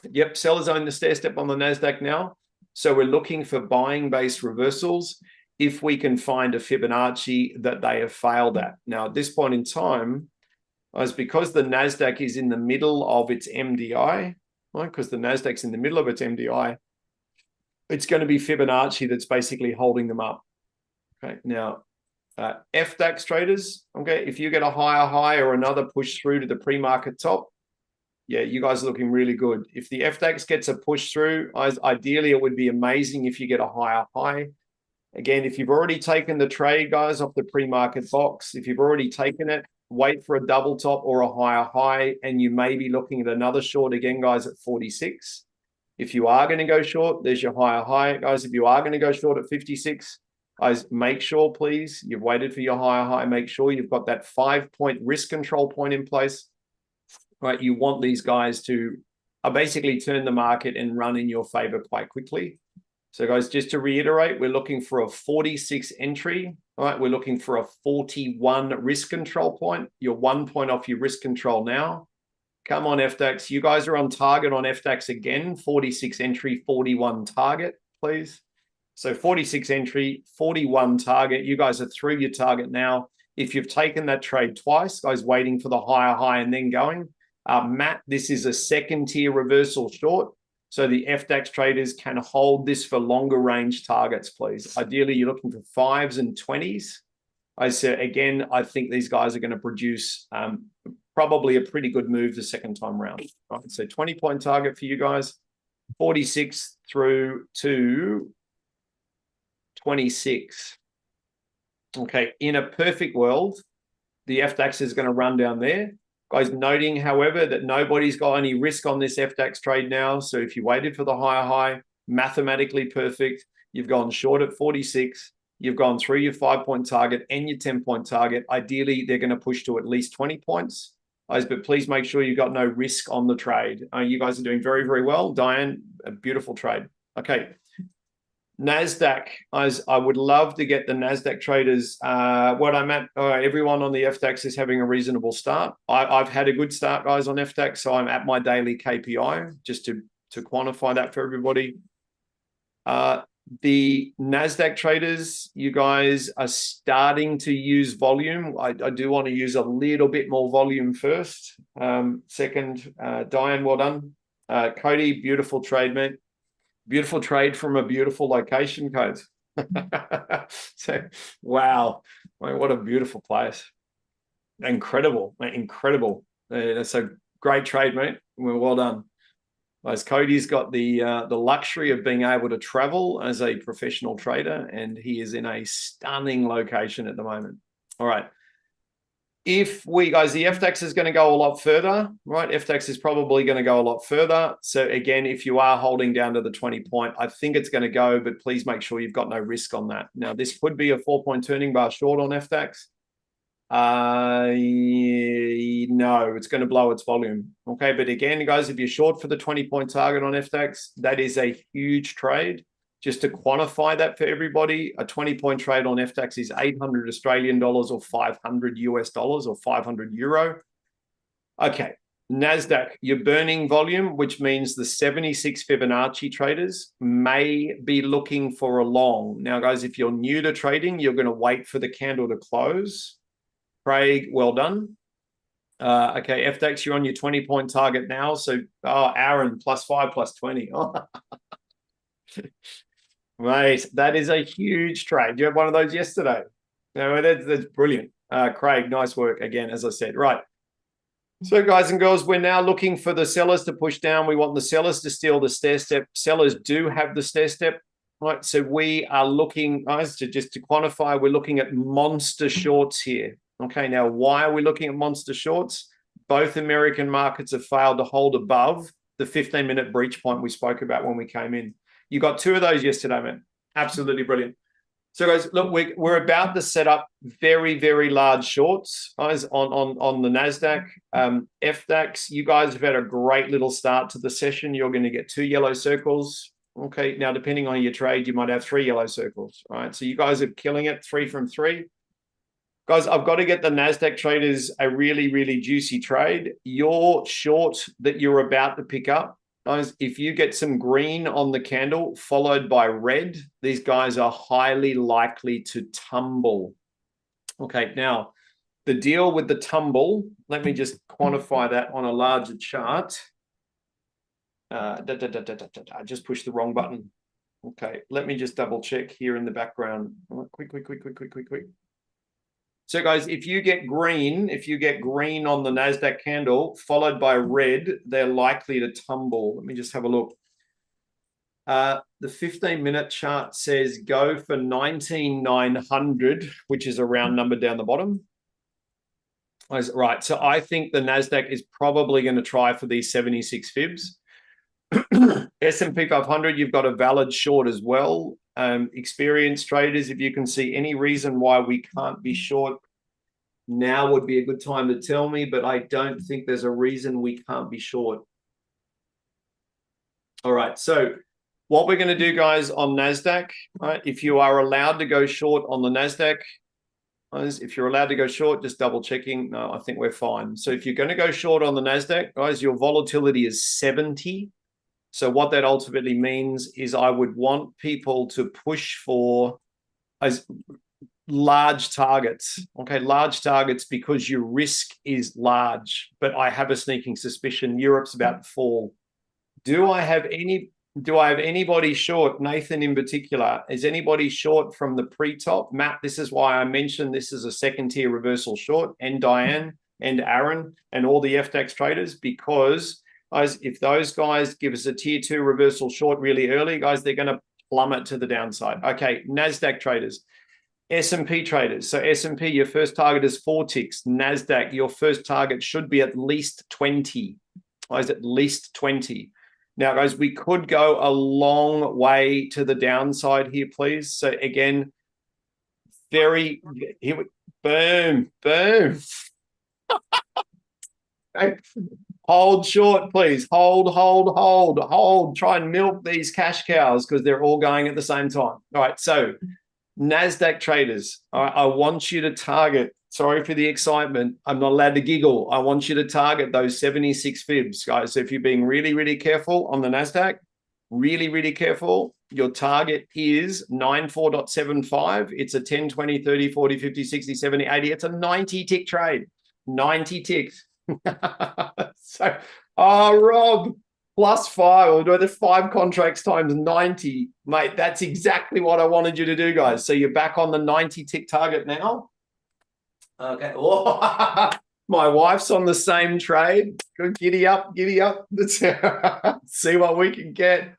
Yep, sellers own the stair step on the NASDAQ now. So we're looking for buying-based reversals if we can find a Fibonacci that they have failed at. Now, at this point in time, because the NASDAQ is in the middle of its MDI, right? Because the NASDAQ's in the middle of its MDI, it's going to be Fibonacci that's basically holding them up. Okay, now, FDAX traders, okay, if you get a higher high or another push through to the pre-market top, yeah, you guys are looking really good. If the FDAX gets a push through, ideally it would be amazing if you get a higher high. Again, if you've already taken the trade, guys, off the pre-market box, if you've already taken it, wait for a double top or a higher high, and you may be looking at another short again, guys, at 46. If you are going to go short, there's your higher high. Guys, if you are going to go short at 56, guys, make sure, please, you've waited for your higher high. Make sure you've got that 5-point risk control point in place. Right, you want these guys to basically turn the market and run in your favor quite quickly. So guys, just to reiterate, we're looking for a 46 entry. All right, we're looking for a 41 risk control point. You're 1 point off your risk control now. Come on, FDAX. You guys are on target on FDAX again. 46 entry, 41 target, please. So 46 entry, 41 target. You guys are through your target now. If you've taken that trade twice, guys, waiting for the higher high and then going. Matt, this is a second tier reversal short. So the FDAX traders can hold this for longer range targets, please. Ideally, you're looking for 5s and 20s. I said, again, I think these guys are going to produce probably a pretty good move the second time round. Right? So 20-point target for you guys, 46 through to 26. Okay, in a perfect world, the FDAX is going to run down there. Guys, noting, however, that nobody's got any risk on this FDAX trade now. So if you waited for the higher high, mathematically perfect. You've gone short at 46. You've gone through your 5-point target and your 10-point target. Ideally, they're going to push to at least 20 points. Guys, but please make sure you've got no risk on the trade. You guys are doing very, very well. Diane, a beautiful trade. Okay. NASDAQ, I would love to get the NASDAQ traders. What I'm at, everyone on the FDAX is having a reasonable start. I've had a good start, guys, on FDAX, so I'm at my daily KPI, just to quantify that for everybody. The NASDAQ traders, you guys are starting to use volume. I do want to use a little bit more volume first. Second, Diane, well done. Cody, beautiful trade, mate. Beautiful trade from a beautiful location, Codes. So, wow, what a beautiful place. Incredible, mate, incredible. That's a great trade, mate. Well done. As Cody's got the luxury of being able to travel as a professional trader, and he is in a stunning location at the moment. All right. If we, guys, the FDAX is going to go a lot further, right? FDAX is probably going to go a lot further. So again, if you are holding down to the 20-point, I think it's going to go, but please make sure you've got no risk on that. Now, this could be a 4-point turning bar short on FDAX. No, it's going to blow its volume. Okay, but again, guys, if you're short for the 20-point target on FDAX, that is a huge trade. Just to quantify that for everybody, a 20-point trade on FDAX is 800 Australian dollars or 500 US dollars or 500 euro. Okay, NASDAQ, you're burning volume, which means the 76 Fibonacci traders may be looking for a long. Now, guys, if you're new to trading, you're going to wait for the candle to close. Craig, well done. Okay, FDAX, you're on your 20-point target now. So, Aaron, +5, +20. Oh. Right, that is a huge trade. You had one of those yesterday. No, that's brilliant. Craig, nice work again, as I said. Right. So, guys and girls, we're now looking for the sellers to push down. We want the sellers to steal the stair step. Sellers do have the stair step. Right. So we are looking, guys, to quantify, we're looking at monster shorts here. Okay. Now, why are we looking at monster shorts? Both American markets have failed to hold above the 15-minute breach point we spoke about when we came in. You got 2 of those yesterday, man. Absolutely brilliant. So, guys, look, we're about to set up very, very large shorts, guys, on the NASDAQ. FDAX, you guys have had a great little start to the session. You're going to get 2 yellow circles. Okay, now, depending on your trade, you might have 3 yellow circles. All right, so you guys are killing it, 3 from 3. Guys, I've got to get the NASDAQ traders a really, really juicy trade. Your short that you're about to pick up, guys, if you get some green on the candle followed by red, these guys are highly likely to tumble. Okay, now the deal with the tumble, let me just quantify that on a larger chart. I just pushed the wrong button. Okay, let me just double check here in the background. Quick. So, guys, if you get green on the NASDAQ candle followed by red, they're likely to tumble. Let me just have a look. The 15-minute chart says go for 19,900, which is a round number down the bottom. Right, so I think the NASDAQ is probably going to try for these 76 fibs. S&P 500, you've got a valid short as well. Experienced traders, if you can see any reason why we can't be short, now would be a good time to tell me, but I don't think there's a reason we can't be short. All right, so what we're going to do, guys, on NASDAQ, right, if you are allowed to go short on the NASDAQ, if you're allowed to go short, just double checking. No, I think we're fine. So if you're going to go short on the NASDAQ, guys, your volatility is 70. So what that ultimately means is I would want people to push for as large targets. Okay, large targets because your risk is large. But I have a sneaking suspicion Europe's about to fall. Do I have anybody short? Nathan in particular, is anybody short from the pre-top? Matt, this is why I mentioned this is a second tier reversal short, and Diane and Aaron and all the FDAX traders, because guys, if those guys give us a tier 2 reversal short really early, guys, they're going to plummet to the downside. Okay, NASDAQ traders, S&P traders. So S&P, your first target is 4 ticks. NASDAQ, your first target should be at least 20. Guys, at least 20. Now, guys, we could go a long way to the downside here, please. So again, boom, boom. Okay. Hold short, please. Hold. Try and milk these cash cows because they're all going at the same time. All right, so NASDAQ traders, I want you to target, sorry for the excitement, I'm not allowed to giggle. I want you to target those 76 fibs, guys. So if you're being really, really careful on the NASDAQ, really, really careful, your target is 94.75. It's a 10, 20, 30, 40, 50, 60, 70, 80. It's a 90 tick trade. 90 ticks. So, Rob, +5, or do the 5 contracts times 90, mate. That's exactly what I wanted you to do, guys. So you're back on the 90 tick target now. Okay. My wife's on the same trade. Good, giddy up. Let's see what we can get.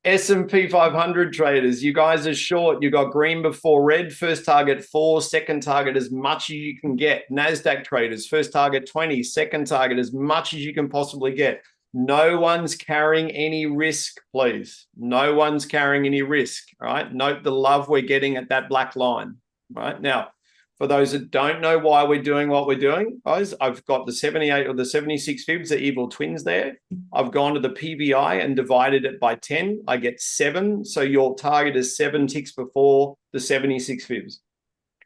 S&P 500 traders, you guys are short. You got green before red. First target 4, second target as much as you can get. NASDAQ traders, first target 20, second target as much as you can possibly get. No one's carrying any risk, please. No one's carrying any risk, all right? Note the love we're getting at that black line, right? Now, for those that don't know why we're doing what we're doing, guys, I've got the 78 or the 76 fibs, the evil twins there. I've gone to the PVI and divided it by 10. I get 7. So your target is 7 ticks before the 76 fibs.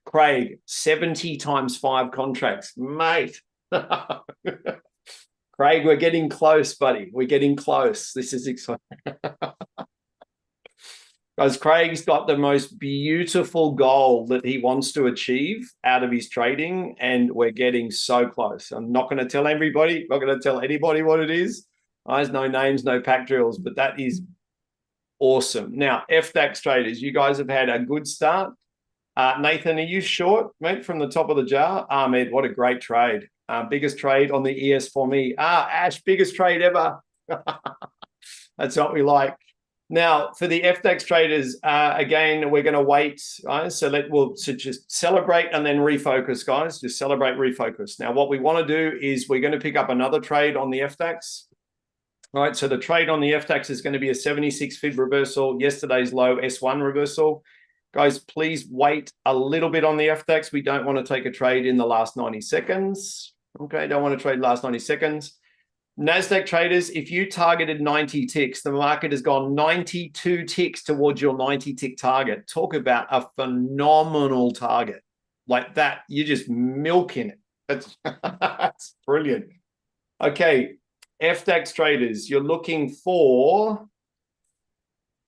Craig, 70 times 5 contracts. Mate. Craig, we're getting close, buddy. We're getting close. This is exciting. Guys, Craig's got the most beautiful goal that he wants to achieve out of his trading, and we're getting so close. I'm not going to tell everybody, not going to tell anybody what it is. There's no names, no pack drills, but that is awesome. Now, FDAX traders, you guys have had a good start. Nathan, are you short, mate, from the top of the jar? Ahmed, what a great trade. Biggest trade on the ES for me. Ash, biggest trade ever. That's what we like. Now, for the FDAX traders, again, we're going to wait, guys. So just celebrate and then refocus, guys. Just celebrate, refocus. Now, what we want to do is we're going to pick up another trade on the FDAX. All right, so the trade on the FDAX is going to be a 76 fib reversal, yesterday's low S1 reversal. Guys, please wait a little bit on the FDAX. We don't want to take a trade in the last 90 seconds. Okay, don't want to trade last 90 seconds. NASDAQ traders, if you targeted 90 ticks, the market has gone 92 ticks towards your 90 tick target. Talk about a phenomenal target. Like that, you're just milking it. That's brilliant. Okay, FDAX traders, you're looking for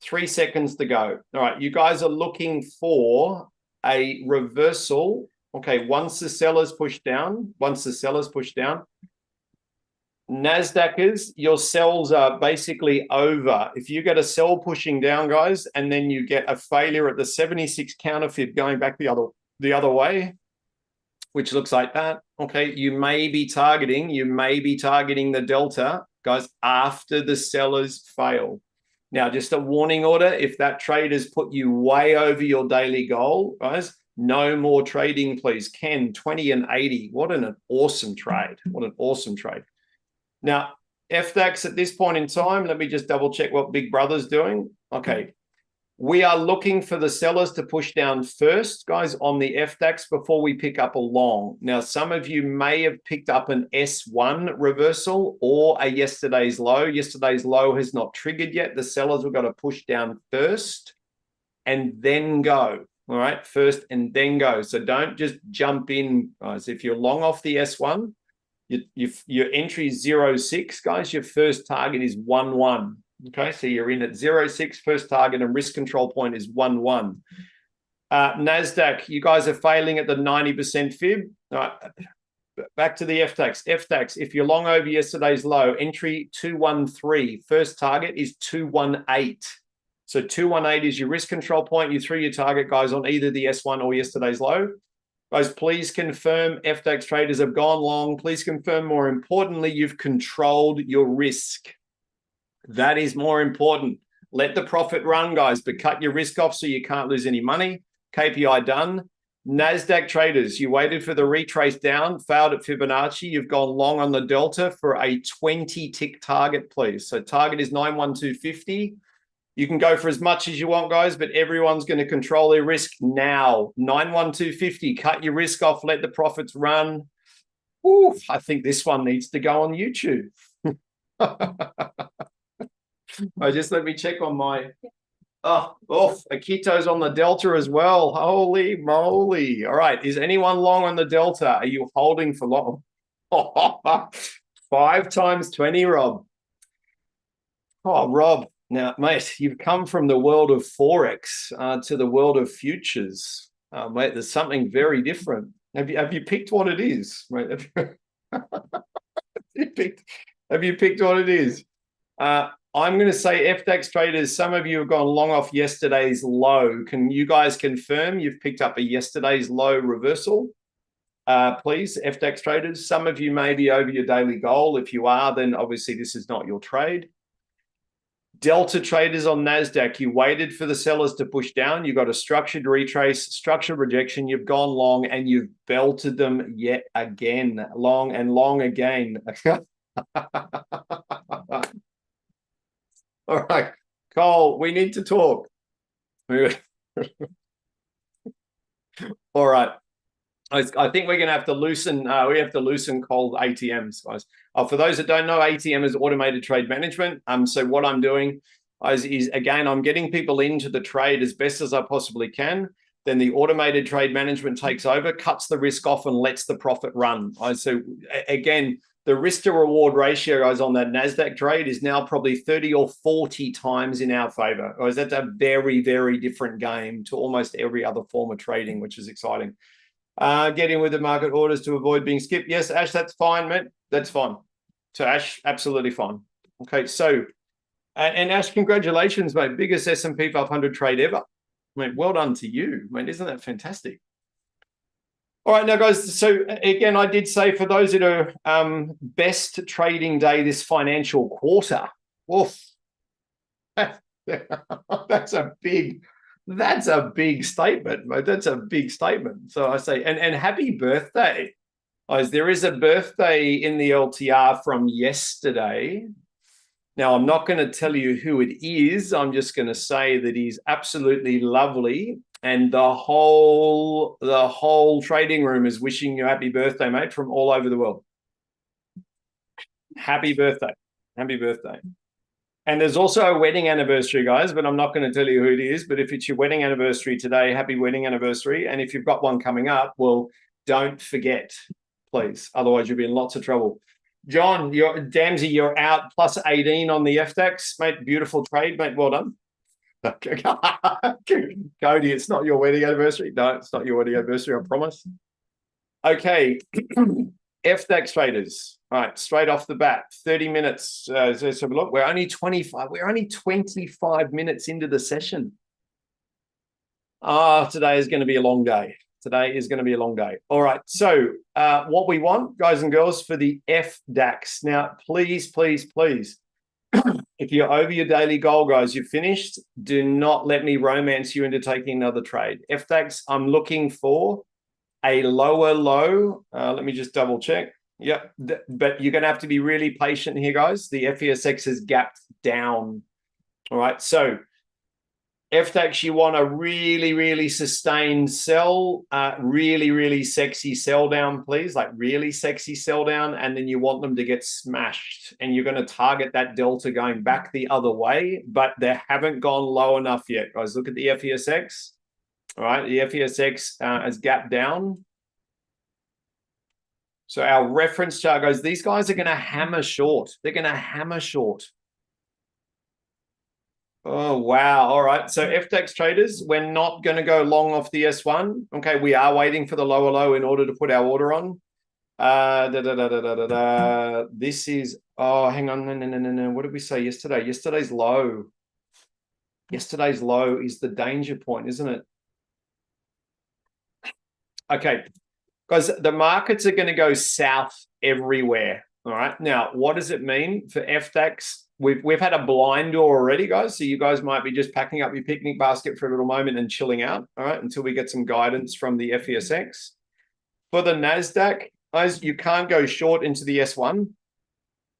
3 seconds to go. All right, you guys are looking for a reversal. Okay, once the sellers push down, NASDAQers, your sells are basically over. If you get a sell pushing down, guys, and then you get a failure at the 76 counterfeit going back the other way, which looks like that, okay, you may be targeting the delta, guys, after the sellers fail. Now, just a warning order, if that trade has put you way over your daily goal, guys, no more trading, please. Ken, 20 and 80. What an awesome trade. What an awesome trade. Now, FDAX at this point in time, let me just double check what Big Brother's doing. Okay. We are looking for the sellers to push down first, guys, on the FDAX before we pick up a long. Now, some of you may have picked up an S1 reversal or a yesterday's low. Yesterday's low has not triggered yet. The sellers were going to push down first and then go. All right, first and then go. So don't just jump in, guys. If you're long off the S1, your entry is 0.6, guys. Your first target is 1.1. Okay, so you're in at 0.6 first target and risk control point is 1.1. NASDAQ, you guys are failing at the 90% fib. All right, back to the FDAX. FDAX, if you're long over yesterday's low, entry 213. First target is 218. So 218 is your risk control point. You threw your target, guys, on either the S1 or yesterday's low. Guys, please confirm FDAX traders have gone long. Please confirm, more importantly, you've controlled your risk. That is more important. Let the profit run, guys, but cut your risk off so you can't lose any money. KPI done. NASDAQ traders, you waited for the retrace down, failed at Fibonacci. You've gone long on the Delta for a 20-tick target, please. So target is 91250. You can go for as much as you want, guys, but everyone's going to control their risk now. 91250, cut your risk off, let the profits run. Ooh, I think this one needs to go on YouTube. Just let me check on my, Akito's on the Delta as well. Holy moly. All right. Is anyone long on the Delta? Are you holding for long? 5 times 20, Rob. Oh, Rob. Now, mate, you've come from the world of Forex to the world of futures. Mate, there's something very different. Have you picked what it is? Mate, have you picked what it is? I'm going to say FDAX traders, some of you have gone long off yesterday's low. Can you guys confirm you've picked up a yesterday's low reversal? Please, FDAX traders. Some of you may be over your daily goal. If you are, then obviously this is not your trade. Delta traders on NASDAQ, you waited for the sellers to push down. You got a structured retrace, structured rejection. You've gone long and you've belted them yet again. Long and long again. All right, Cole, we need to talk. All right. I think we're going to have to loosen, cold ATMs, guys. For those that don't know, ATM is automated trade management. So what I'm doing is again, I'm getting people into the trade as best as I possibly can. Then the automated trade management takes over, cuts the risk off and lets the profit run. So again, the risk to reward ratio, guys, on that NASDAQ trade is now probably 30 or 40 times in our favor. Guys, that's a very, very different game to almost every other form of trading, which is exciting. Getting with the market orders to avoid being skipped. Yes, Ash, that's fine, mate. That's fine. So Ash, absolutely fine. Okay, so, and Ash, congratulations, mate. Biggest S&P 500 trade ever. Mate, well done to you, mate. Isn't that fantastic? All right, now, guys, so again, I did say for those that are best trading day this financial quarter, oof, that's a big statement, mate. That's a big statement. So I say, and happy birthday. Guys, there is a birthday in the LTR from yesterday. Now, I'm not going to tell you who it is. I'm just going to say that he's absolutely lovely. And the whole trading room is wishing you happy birthday, mate, from all over the world. Happy birthday. Happy birthday. And there's also a wedding anniversary, guys, but I'm not going to tell you who it is. But if it's your wedding anniversary today, happy wedding anniversary. And if you've got one coming up, well, don't forget, please. Otherwise, you'll be in lots of trouble. John, Damsey, you're out plus 18 on the FDAX, mate. Beautiful trade, mate. Well done. Cody, it's not your wedding anniversary. No, it's not your wedding anniversary, I promise. Okay. FDAX traders. All right, straight off the bat, 30 minutes. So look, we're only 25 minutes into the session. Today is going to be a long day. Today is going to be a long day. All right, so what we want, guys and girls, for the FDAX. Now, please, please, please, If you're over your daily goal, guys, you're finished. Do not let me romance you into taking another trade. FDAX, I'm looking for a lower low. Let me just double check. Yep, but you're going to have to be really patient here, guys. The FESX has gapped down. All right, so FDAX, you want a really, really sustained sell, really, really sexy sell down, please, like really sexy sell down, and then you want them to get smashed, and you're going to target that delta going back the other way, but they haven't gone low enough yet, guys. Look at the FESX. All right, the FESX has gapped down. So our reference chart goes, these guys are going to hammer short. They're going to hammer short. Oh, wow. All right. So FTX traders, we're not going to go long off the S1. Okay. We are waiting for the lower low in order to put our order on. This is, oh, hang on. No. What did we say yesterday? Yesterday's low. Yesterday's low is the danger point, isn't it? Okay. Guys, the markets are going to go south everywhere. All right. Now, what does it mean for FTX? We've had a blind door already, guys. So you guys might be just packing up your picnic basket for a little moment and chilling out. All right. Until we get some guidance from the FESX. For the NASDAQ, guys, you can't go short into the S1.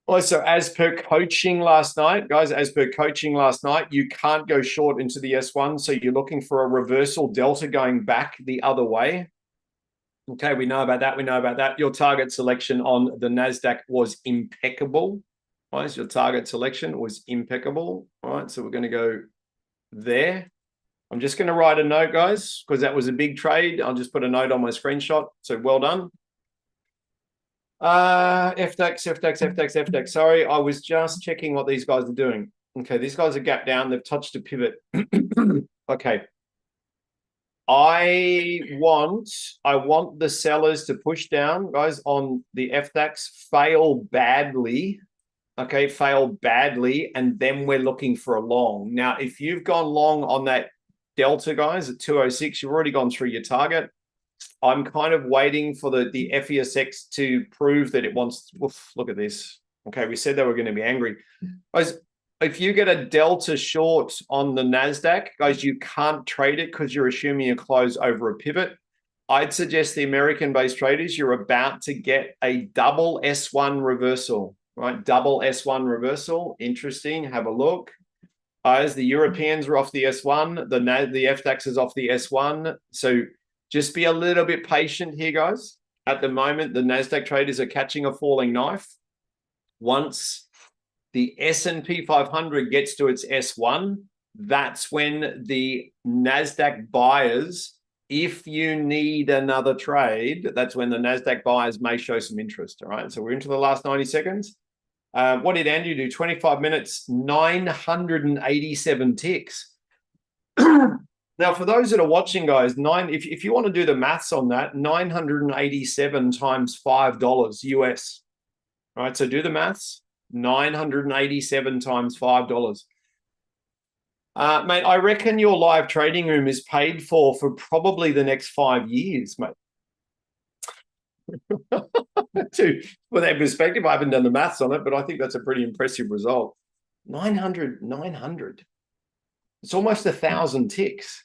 Also, as per coaching last night, guys, as per coaching last night, you can't go short into the S1. So you're looking for a reversal delta going back the other way. Okay, we know about that. We know about that. Your target selection on the NASDAQ was impeccable. Right, your target selection was impeccable. All right, so we're going to go there. I'm just going to write a note, guys, because that was a big trade. I'll just put a note on my screenshot. So well done. FTX. Sorry, I was just checking what these guys are doing. Okay, these guys are gap down. They've touched a pivot. Okay. I want the sellers to push down, guys, on the FTX, fail badly. Okay, fail badly, and then we're looking for a long. Now, if you've gone long on that delta, guys, at 206, you've already gone through your target. I'm kind of waiting for the FESX to prove that it wants. Oof, look at this. Okay, we said they were going to be angry. Guys, if you get a delta short on the NASDAQ, guys, you can't trade it because you're assuming a close over a pivot. I'd suggest the American-based traders, you're about to get a double S1 reversal, right? Double S1 reversal. Interesting. Have a look. As the Europeans are off the S1, the FDAX is off the S1. So just be a little bit patient here, guys. At the moment, the NASDAQ traders are catching a falling knife. Once the S&P 500 gets to its S1, that's when the NASDAQ buyers, if you need another trade, that's when the NASDAQ buyers may show some interest. All right, so we're into the last 90 seconds. What did Andrew do? 25 minutes, 987 ticks. Now, for those that are watching, guys, if you want to do the maths on that, 987 times $5 US. All right, so do the maths. 987 times $5. Mate, I reckon your live trading room is paid for probably the next 5 years, mate. To put that in perspective, I haven't done the maths on it, but I think that's a pretty impressive result. 900. It's almost 1,000 ticks.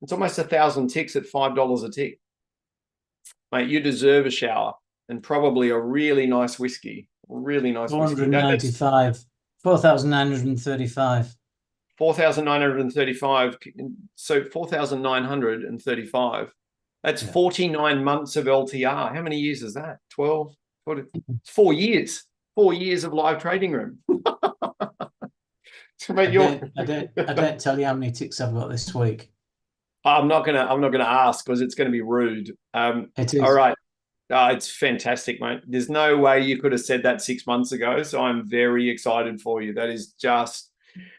It's almost 1,000 ticks at $5 a tick. Mate, you deserve a shower and probably a really nice whiskey. Really nice. 495. 4,935. 4,935. So 4,935. That's 49 months of LTR. How many years is that? 12, 40, 4 years. 4 years of live trading room. So, mate, I don't tell you how many ticks I've got this week. I'm not gonna ask because it's gonna be rude. It is. All right. It's fantastic, mate. There's no way you could have said that 6 months ago. So I'm very excited for you. That is just,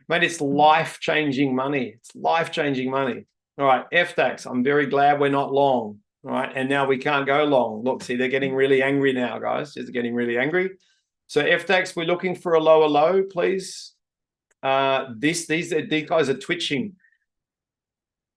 mate, it's life-changing money. It's life-changing money. All right, FDAX, I'm very glad we're not long. All right, and now we can't go long. Look, see, they're getting really angry now, guys. They're getting really angry. So FDAX, we're looking for a lower low, please. These guys are twitching.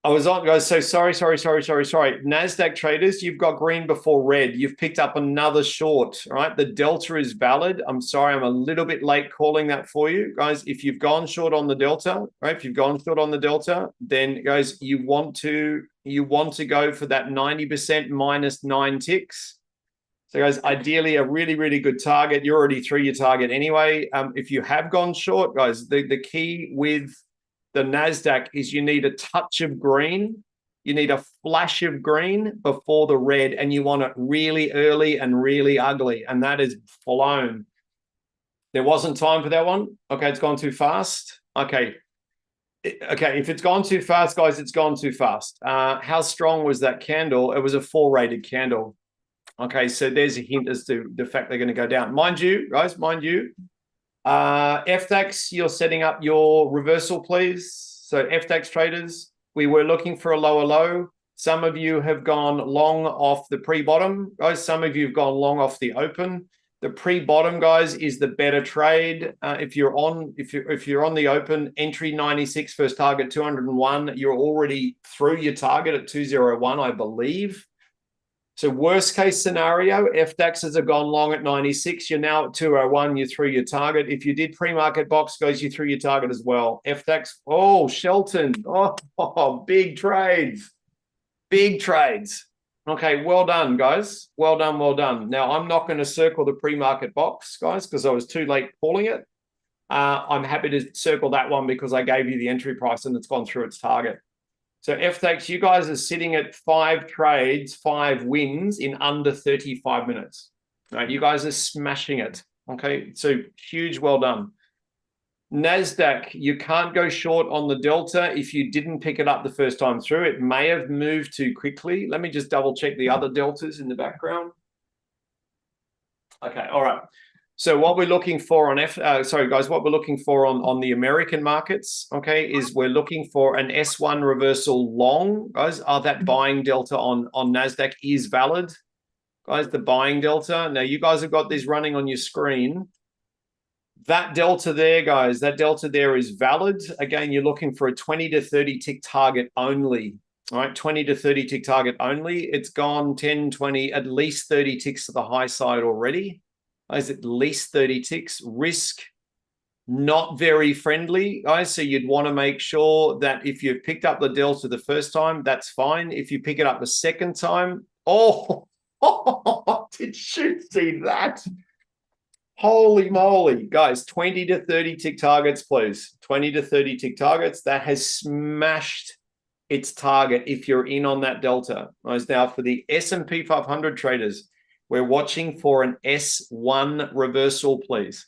I was on, guys. So sorry. NASDAQ traders, you've got green before red. You've picked up another short, right? The delta is valid. I'm sorry, I'm a little bit late calling that for you, guys. If you've gone short on the delta, right? If you've gone short on the delta, then guys, you want to go for that 90% minus 9 ticks. So guys, ideally a really, really good target. You're already through your target anyway. If you have gone short, guys, the key with the NASDAQ is you need a touch of green. You need a flash of green before the red, and you want it really early and really ugly. And that is flown. There wasn't time for that one. Okay, it's gone too fast. Okay. Okay, if it's gone too fast, guys, it's gone too fast. How strong was that candle? It was a 4-rated candle. Okay, so there's a hint as to the fact they're going to go down. Mind you, guys, FDAX, you're setting up your reversal, please. So FDAX traders, we were looking for a lower low. Some of you have gone long off the pre-bottom, guys. Some of you have gone long off the open. The pre-bottom, guys, is the better trade. If you're on the open, entry 96, first target 201. You're already through your target at 201, I believe. So worst case scenario, FDAXs have gone long at 96. You're now at 201. You're through your target. If you did pre-market box, guys, you're through your target as well. FDAX, oh, Shelton. Oh, big trades. Big trades. Okay, well done, guys. Well done, well done. Now, I'm not going to circle the pre-market box, guys, because I was too late calling it. I'm happy to circle that one because I gave you the entry price and it's gone through its target. So FTX, you guys are sitting at 5 trades, 5 wins in under 35 minutes. Right? You guys are smashing it. Okay, so huge well done. NASDAQ, you can't go short on the delta if you didn't pick it up the first time through. It may have moved too quickly. Let me just double check the other deltas in the background. Okay, all right. So what we're looking for on what we're looking for on the American markets, okay, is we're looking for an S1 reversal long, guys. That buying delta on NASDAQ is valid, guys, the buying delta. Now, you guys have got this running on your screen. That delta there, guys, that delta there is valid. Again, you're looking for a 20 to 30 tick target only, all right, 20 to 30 tick target only. It's gone 10, 20, at least 30 ticks to the high side already. Guys, at least 30 ticks. Risk, not very friendly, guys. So you'd want to make sure that if you've picked up the delta the first time, that's fine. If you pick it up the second time, did you see that? Holy moly, guys, 20 to 30 tick targets, please. 20 to 30 tick targets. That has smashed its target if you're in on that delta. Guys, now for the S&P 500 traders, we're watching for an S1 reversal, please.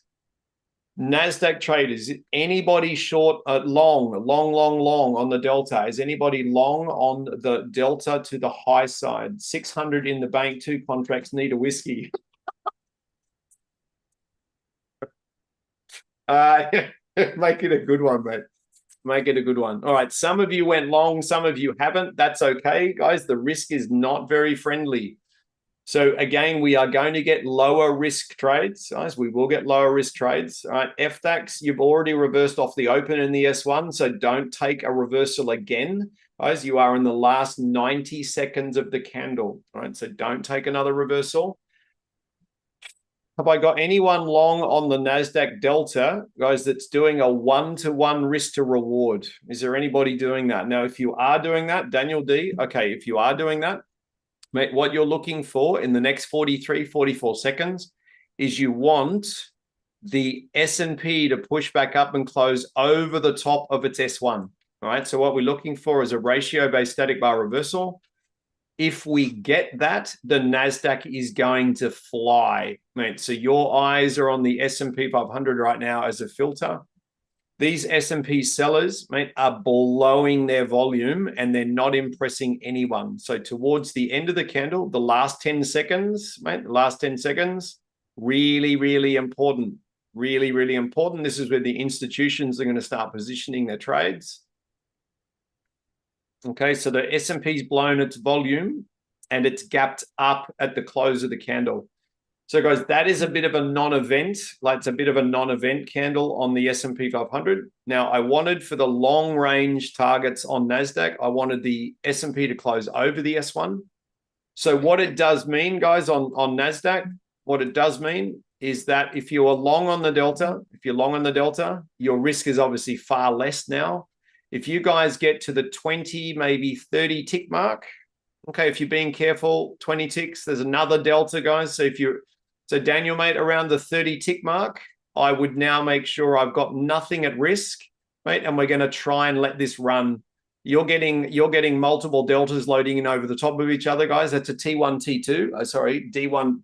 NASDAQ traders, anybody short, long on the delta? Is anybody long on the delta to the high side? 600 in the bank, 2 contracts, need a whiskey. Make it a good one, mate. Make it a good one. All right, some of you went long, some of you haven't. That's okay, guys. The risk is not very friendly. So again, we are going to get lower risk trades, guys. We will get lower risk trades. All right, FDAX, you've already reversed off the open in the S1, so don't take a reversal again, guys. You are in the last 90 seconds of the candle, all right? So don't take another reversal. Have I got anyone long on the NASDAQ Delta, guys, that's doing a 1-to-1 risk to reward? Is there anybody doing that? Now, if you are doing that, Daniel D, okay, if you are doing that, mate, what you're looking for in the next 43, 44 seconds is you want the S&P to push back up and close over the top of its S1, all right? So what we're looking for is a ratio-based static bar reversal. If we get that, the NASDAQ is going to fly, mate. So your eyes are on the S&P 500 right now as a filter. These S&P sellers, mate, are blowing their volume and they're not impressing anyone. So towards the end of the candle, the last 10 seconds, mate, the last 10 seconds, really, really important. Really, really important. This is where the institutions are going to start positioning their trades. Okay, so the S&P's blown its volume and it's gapped up at the close of the candle. So guys, that is a bit of a non-event. Like it's a bit of a non-event candle on the S&P 500. Now I wanted for the long range targets on NASDAQ, I wanted the S&P to close over the S1. So what it does mean, guys, on NASDAQ, what it does mean is that if you're long on the delta, your risk is obviously far less now. If you guys get to the 20, maybe 30 tick mark, okay, if you're being careful, 20 ticks, there's another delta, guys. So Daniel, mate, around the 30 tick mark, I would now make sure I've got nothing at risk, mate, and we're going to try and let this run. You're getting multiple deltas loading in over the top of each other, guys. That's a T1, T2. Sorry, D1,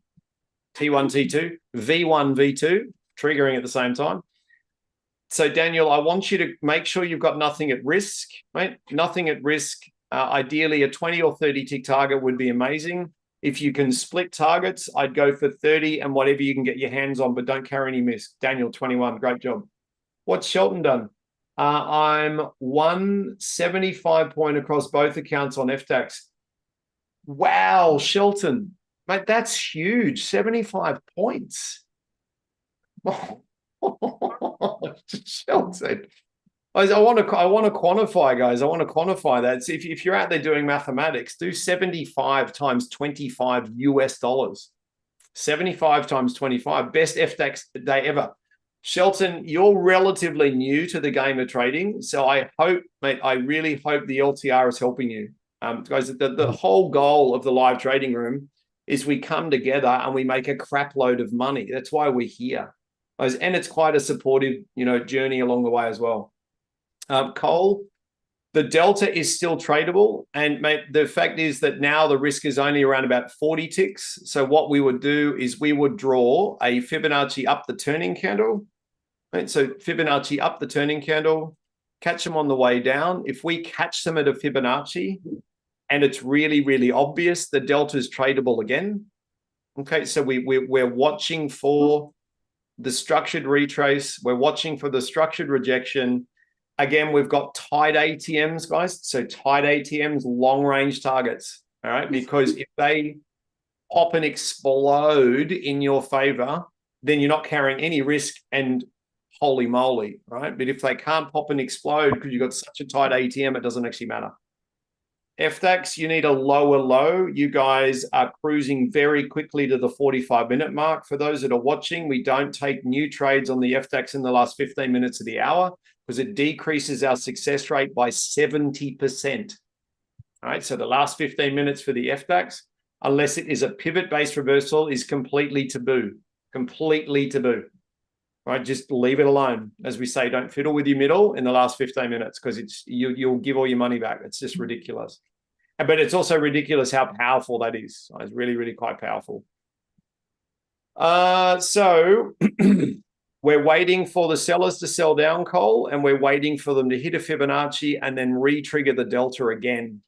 T1, T2, V1, V2, triggering at the same time. So Daniel, I want you to make sure you've got nothing at risk, mate. Nothing at risk. Ideally, a 20 or 30 tick target would be amazing. If you can split targets, I'd go for 30 and whatever you can get your hands on, but don't carry any miss. Daniel, 21, great job. What's Shelton done? I'm 175 point across both accounts on FTAX. Wow, Shelton, mate, that's huge. 75 points. Shelton. I want to quantify, guys. I want to quantify that. So if you're out there doing mathematics, do 75 times 25 US dollars. 75 times 25, best FTAX day ever. Shelton, you're relatively new to the game of trading, so I hope, mate, I really hope the LTR is helping you. Guys, the whole goal of the live trading room is we come together and we make a crap load of money. That's why we're here. And it's quite a supportive, journey along the way as well. Cole, the delta is still tradable, and mate, the fact is that now the risk is only around about 40 ticks. So what we would do is we would draw a Fibonacci up the turning candle. Right? So Fibonacci up the turning candle, catch them on the way down. If we catch them at a Fibonacci and it's really, really obvious, the delta is tradable again. Okay, so we're watching for the structured retrace. We're watching for the structured rejection. Again, we've got tight ATMs, guys. So tight ATMs, long range targets. All right. Because if they pop and explode in your favor, then you're not carrying any risk and holy moly. Right. But if they can't pop and explode because you've got such a tight ATM, it doesn't actually matter. FTAX, you need a lower low. You guys are cruising very quickly to the 45-minute mark. For those that are watching, we don't take new trades on the FTAX in the last 15 minutes of the hour because it decreases our success rate by 70%. All right, so the last 15 minutes for the FTAX, unless it is a pivot-based reversal, is completely taboo. Completely taboo. All right, just leave it alone. As we say, don't fiddle with your middle in the last 15 minutes because you'll give all your money back. It's just ridiculous. But it's also ridiculous how powerful that is. It's really, really quite powerful. So we're waiting for the sellers to sell down, Cole, and we're waiting for them to hit a Fibonacci and then re-trigger the delta again.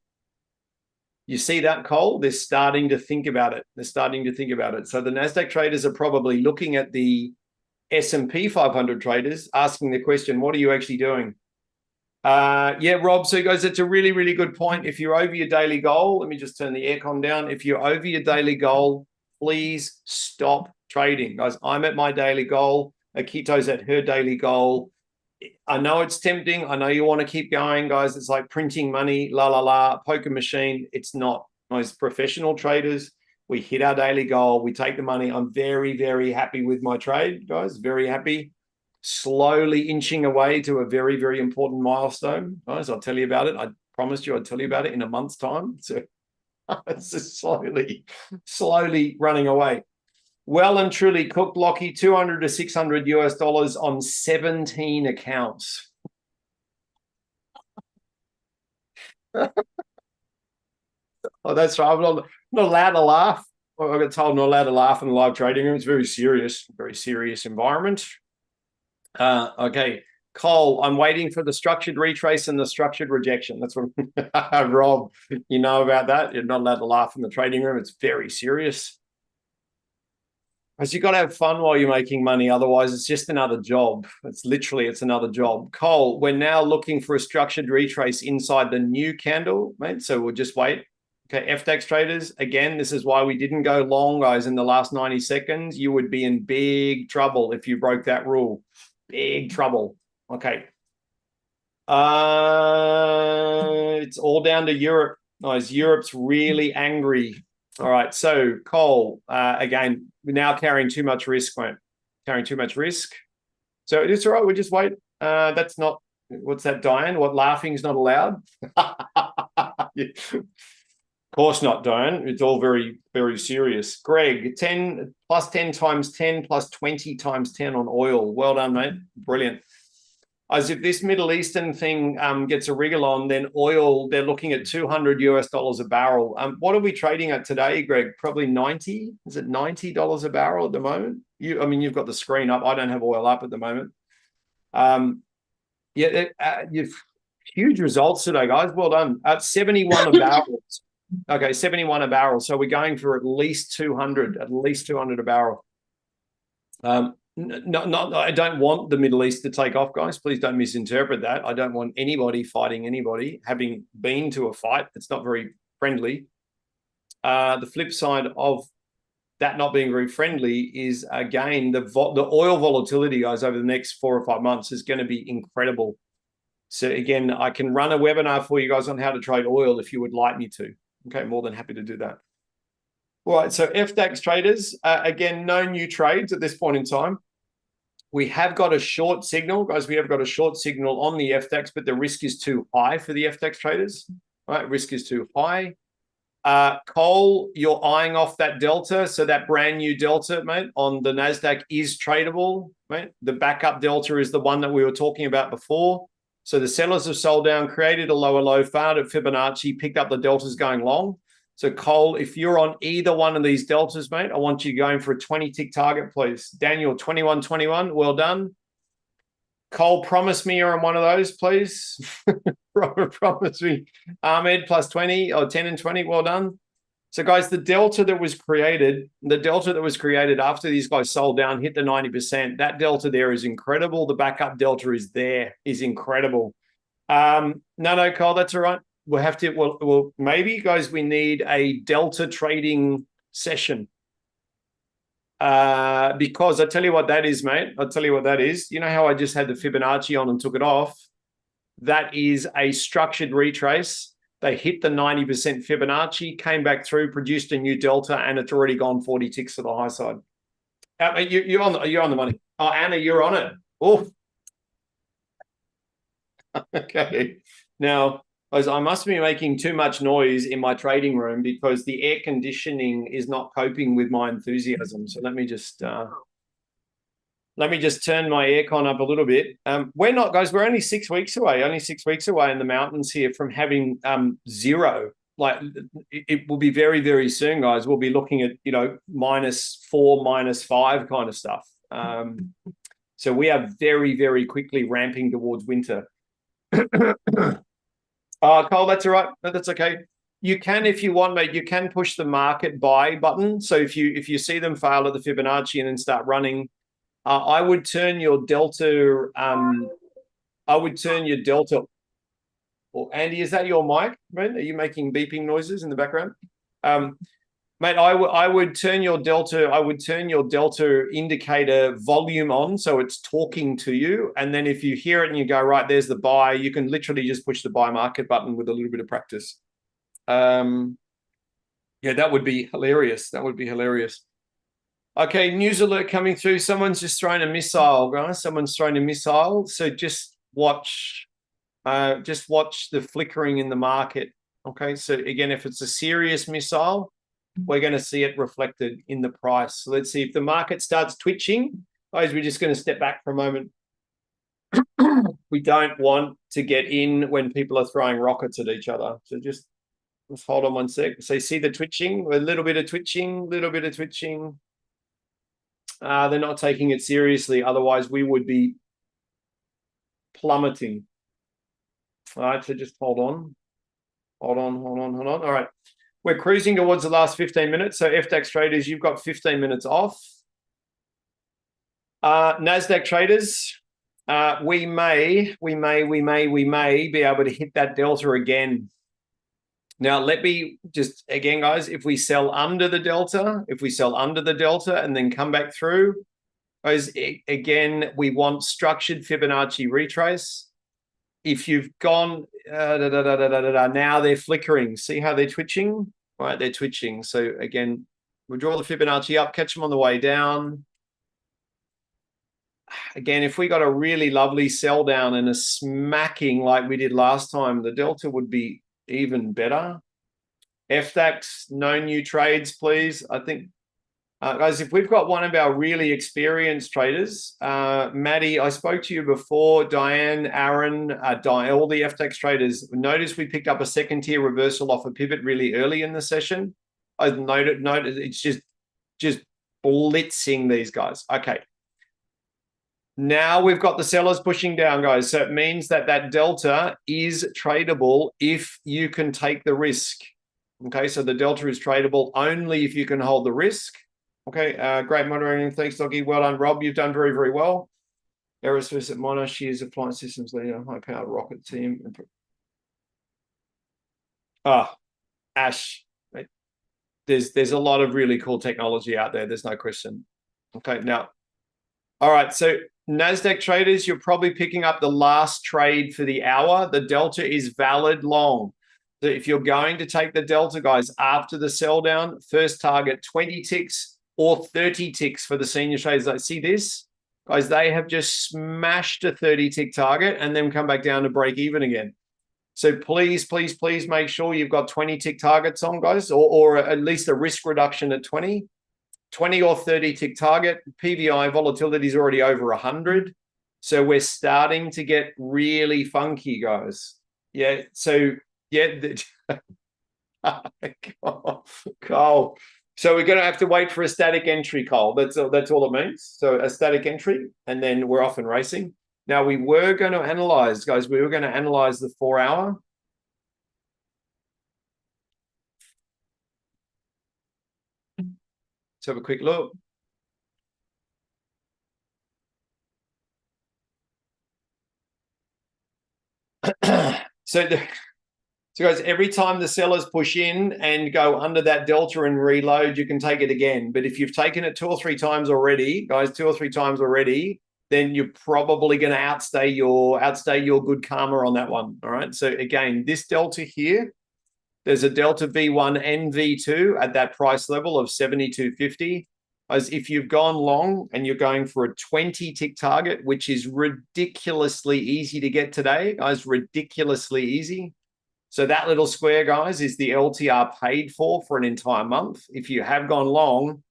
You see that, Cole? They're starting to think about it. They're starting to think about it. So the NASDAQ traders are probably looking at the S&P 500 traders, asking the question, what are you actually doing? Yeah, Rob, so guys, it's a really, really good point. If you're over your daily goal, let me just turn the aircon down. If you're over your daily goal, please stop trading. Guys, I'm at my daily goal. Akito's at her daily goal. I know it's tempting. I know you want to keep going, guys. It's like printing money, la, la, la, poker machine. It's not. Most professional traders, we hit our daily goal. We take the money. I'm very, very happy with my trade, guys. Very happy. Slowly inching away to a very, very important milestone, guys. I'll tell you about it. I promised you I'd tell you about it in a month's time. So it's just slowly running away. Well and truly cooked, Lockie, 200 to 600 US dollars on 17 accounts. Oh, that's right. I'm not allowed to laugh. I got told I'm not allowed to laugh in the live trading room. It's very serious environment. Okay, Cole, I'm waiting for the structured retrace and the structured rejection. That's what Rob, you know about that. You're not allowed to laugh in the trading room. It's very serious. Because you've got to have fun while you're making money. Otherwise, it's just another job. It's another job. Cole, we're now looking for a structured retrace inside the new candle, mate. So we'll just wait. Okay, FTX traders, again, this is why we didn't go long, guys, in the last 90 seconds. You would be in big trouble if you broke that rule. Big trouble. Okay. It's all down to Europe. Guys, Europe's really angry. All right, so coal, again, we're now carrying too much risk, mate. Carrying too much risk. So it's all right, we just wait. That's not, what's that, Diane? What, laughing's not allowed? Of course not, Diane. It's all very, very serious. Greg, 10 plus 10 times 10 plus 20 times 10 on oil. Well done, mate. Brilliant. As if this Middle Eastern thing gets a wriggle on, then oil, they're looking at $200 a barrel. What are we trading at today, Greg? Probably 90? Is it $90 a barrel at the moment? I mean, you've got the screen up. I don't have oil up at the moment. You've huge results today, guys. Well done. At 71 a barrel. Okay, 71 a barrel. So we're going for at least 200 a barrel. I don't want the Middle East to take off, guys. Please don't misinterpret that. I don't want anybody fighting anybody. Having been to a fight, it's not very friendly. The flip side of that not being very friendly is, again, the oil volatility, guys, over the next 4 or 5 months is going to be incredible. So again, I can run a webinar for you guys on how to trade oil if you would like me to. Okay, more than happy to do that. All right, so FDAX traders, again, no new trades at this point in time. We have got a short signal, guys. We have got a short signal on the FDAX, but the risk is too high for the FDAX traders. All right, risk is too high. Coal, you're eyeing off that delta. So that brand new delta, mate, on the NASDAQ is tradable, mate. The backup delta is the one that we were talking about before. So the sellers have sold down, created a lower low, found at Fibonacci, picked up the deltas going long. So coal, if you're on either one of these deltas, mate, I want you going for a 20-tick target, please. Daniel, 21.21, well done. Coal, promise me you're on one of those, please. Promise me. Ahmed, plus 20 or 10 and 20, well done. So guys, the delta that was created after these guys sold down, hit the 90%, that delta there is incredible. The backup delta is there, is incredible. No, Cole, that's all right. We'll have to, well, maybe, guys, we need a delta trading session. Because I tell you what that is, mate. I'll tell you what that is. You know how I just had the Fibonacci on and took it off? That is a structured retrace. They hit the 90% Fibonacci, came back through, produced a new delta, and it's already gone 40 ticks to the high side. You're on the money. Oh, Anna, you're on it. Oh, okay. Now, I must be making too much noise in my trading room because the air conditioning is not coping with my enthusiasm. So let me just turn my aircon up a little bit. We're not, guys, we're only 6 weeks away, in the mountains here from having zero. Like it will be very, very soon, guys. We'll be looking at, -4, -5 kind of stuff. So we are very, very quickly ramping towards winter. Cole, that's all right. No, that's okay. You can, if you want, mate, you can push the market buy button. So if you see them fail at the Fibonacci and then start running, I would turn your delta. Well, Andy, is that your mic, mate? Are you making beeping noises in the background? Mate, I would turn your delta. I would turn your delta indicator volume on, so it's talking to you. And then if you hear it and you go, right, there's the buy, you can literally just push the buy market button with a little bit of practice. Yeah, that would be hilarious. That would be hilarious. Okay, news alert coming through. Someone's just thrown a missile, guys. Someone's thrown a missile. So just watch the flickering in the market. Okay, so again, if it's a serious missile, we're going to see it reflected in the price. So let's see if the market starts twitching. Guys, we're just going to step back for a moment. We don't want to get in when people are throwing rockets at each other. So just let's hold on one sec. So you see the twitching, a little bit of twitching, they're not taking it seriously. Otherwise, we would be plummeting. All right, so just hold on. All right. We're cruising towards the last 15 minutes. So FDAX traders, you've got 15 minutes off. NASDAQ traders, we may be able to hit that delta again. Now, let me just, again, guys, if we sell under the delta, and then come back through, guys, again, we want structured Fibonacci retrace. If you've gone, now they're flickering. See how they're twitching? Right, they're twitching. So again, we draw the Fibonacci up, catch them on the way down. Again, if we got a really lovely sell down and a smacking like we did last time, the delta would be even better. FDAX, no new trades, please. I think, guys, if we've got one of our really experienced traders, Maddie, I spoke to you before, Diane, Aaron, all the FDAX traders, notice we picked up a second tier reversal off a pivot really early in the session. I noted it's just blitzing these guys. Okay. Now we've got the sellers pushing down, guys. So it means that that delta is tradable if you can take the risk. Okay, so the delta is tradable only if you can hold the risk. Okay, great moderating. Thanks, Doggy. Well done, Rob. You've done very, very well. Aerospace at Monash, she is appliance systems leader, high-powered rocket team. Ash. There's a lot of really cool technology out there. There's no question. Okay, now, all right, so NASDAQ traders, you're probably picking up the last trade for the hour. The delta is valid long. So if you're going to take the delta, guys, after the sell down, first target 20 ticks or 30 ticks for the senior traders. Like, see this? Guys, they have just smashed a 30 tick target and then come back down to break even again. So please, please, please make sure you've got 20 tick targets on, guys, or at least a risk reduction at 20 or 30 tick target. PVI volatility is already over 100. So we're starting to get really funky, guys. Yeah. So, yeah. Cole. So we're going to have to wait for a static entry, Cole. That's all it means. So a static entry, and then we're off and racing. Now, we were going to analyze, guys, we were going to analyze the 4 hour. Let's have a quick look. So guys, every time the sellers push in and go under that delta and reload, you can take it again. But if you've taken it 2 or 3 times already, guys, 2 or 3 times already, then you're probably going to outstay your good karma on that one. All right. So again, this delta here, there's a delta V1 and V2 at that price level of 72.50. As if you've gone long and you're going for a 20 tick target, which is ridiculously easy to get today, guys, ridiculously easy. So that little square, guys, is the LTR paid for an entire month. If you have gone long,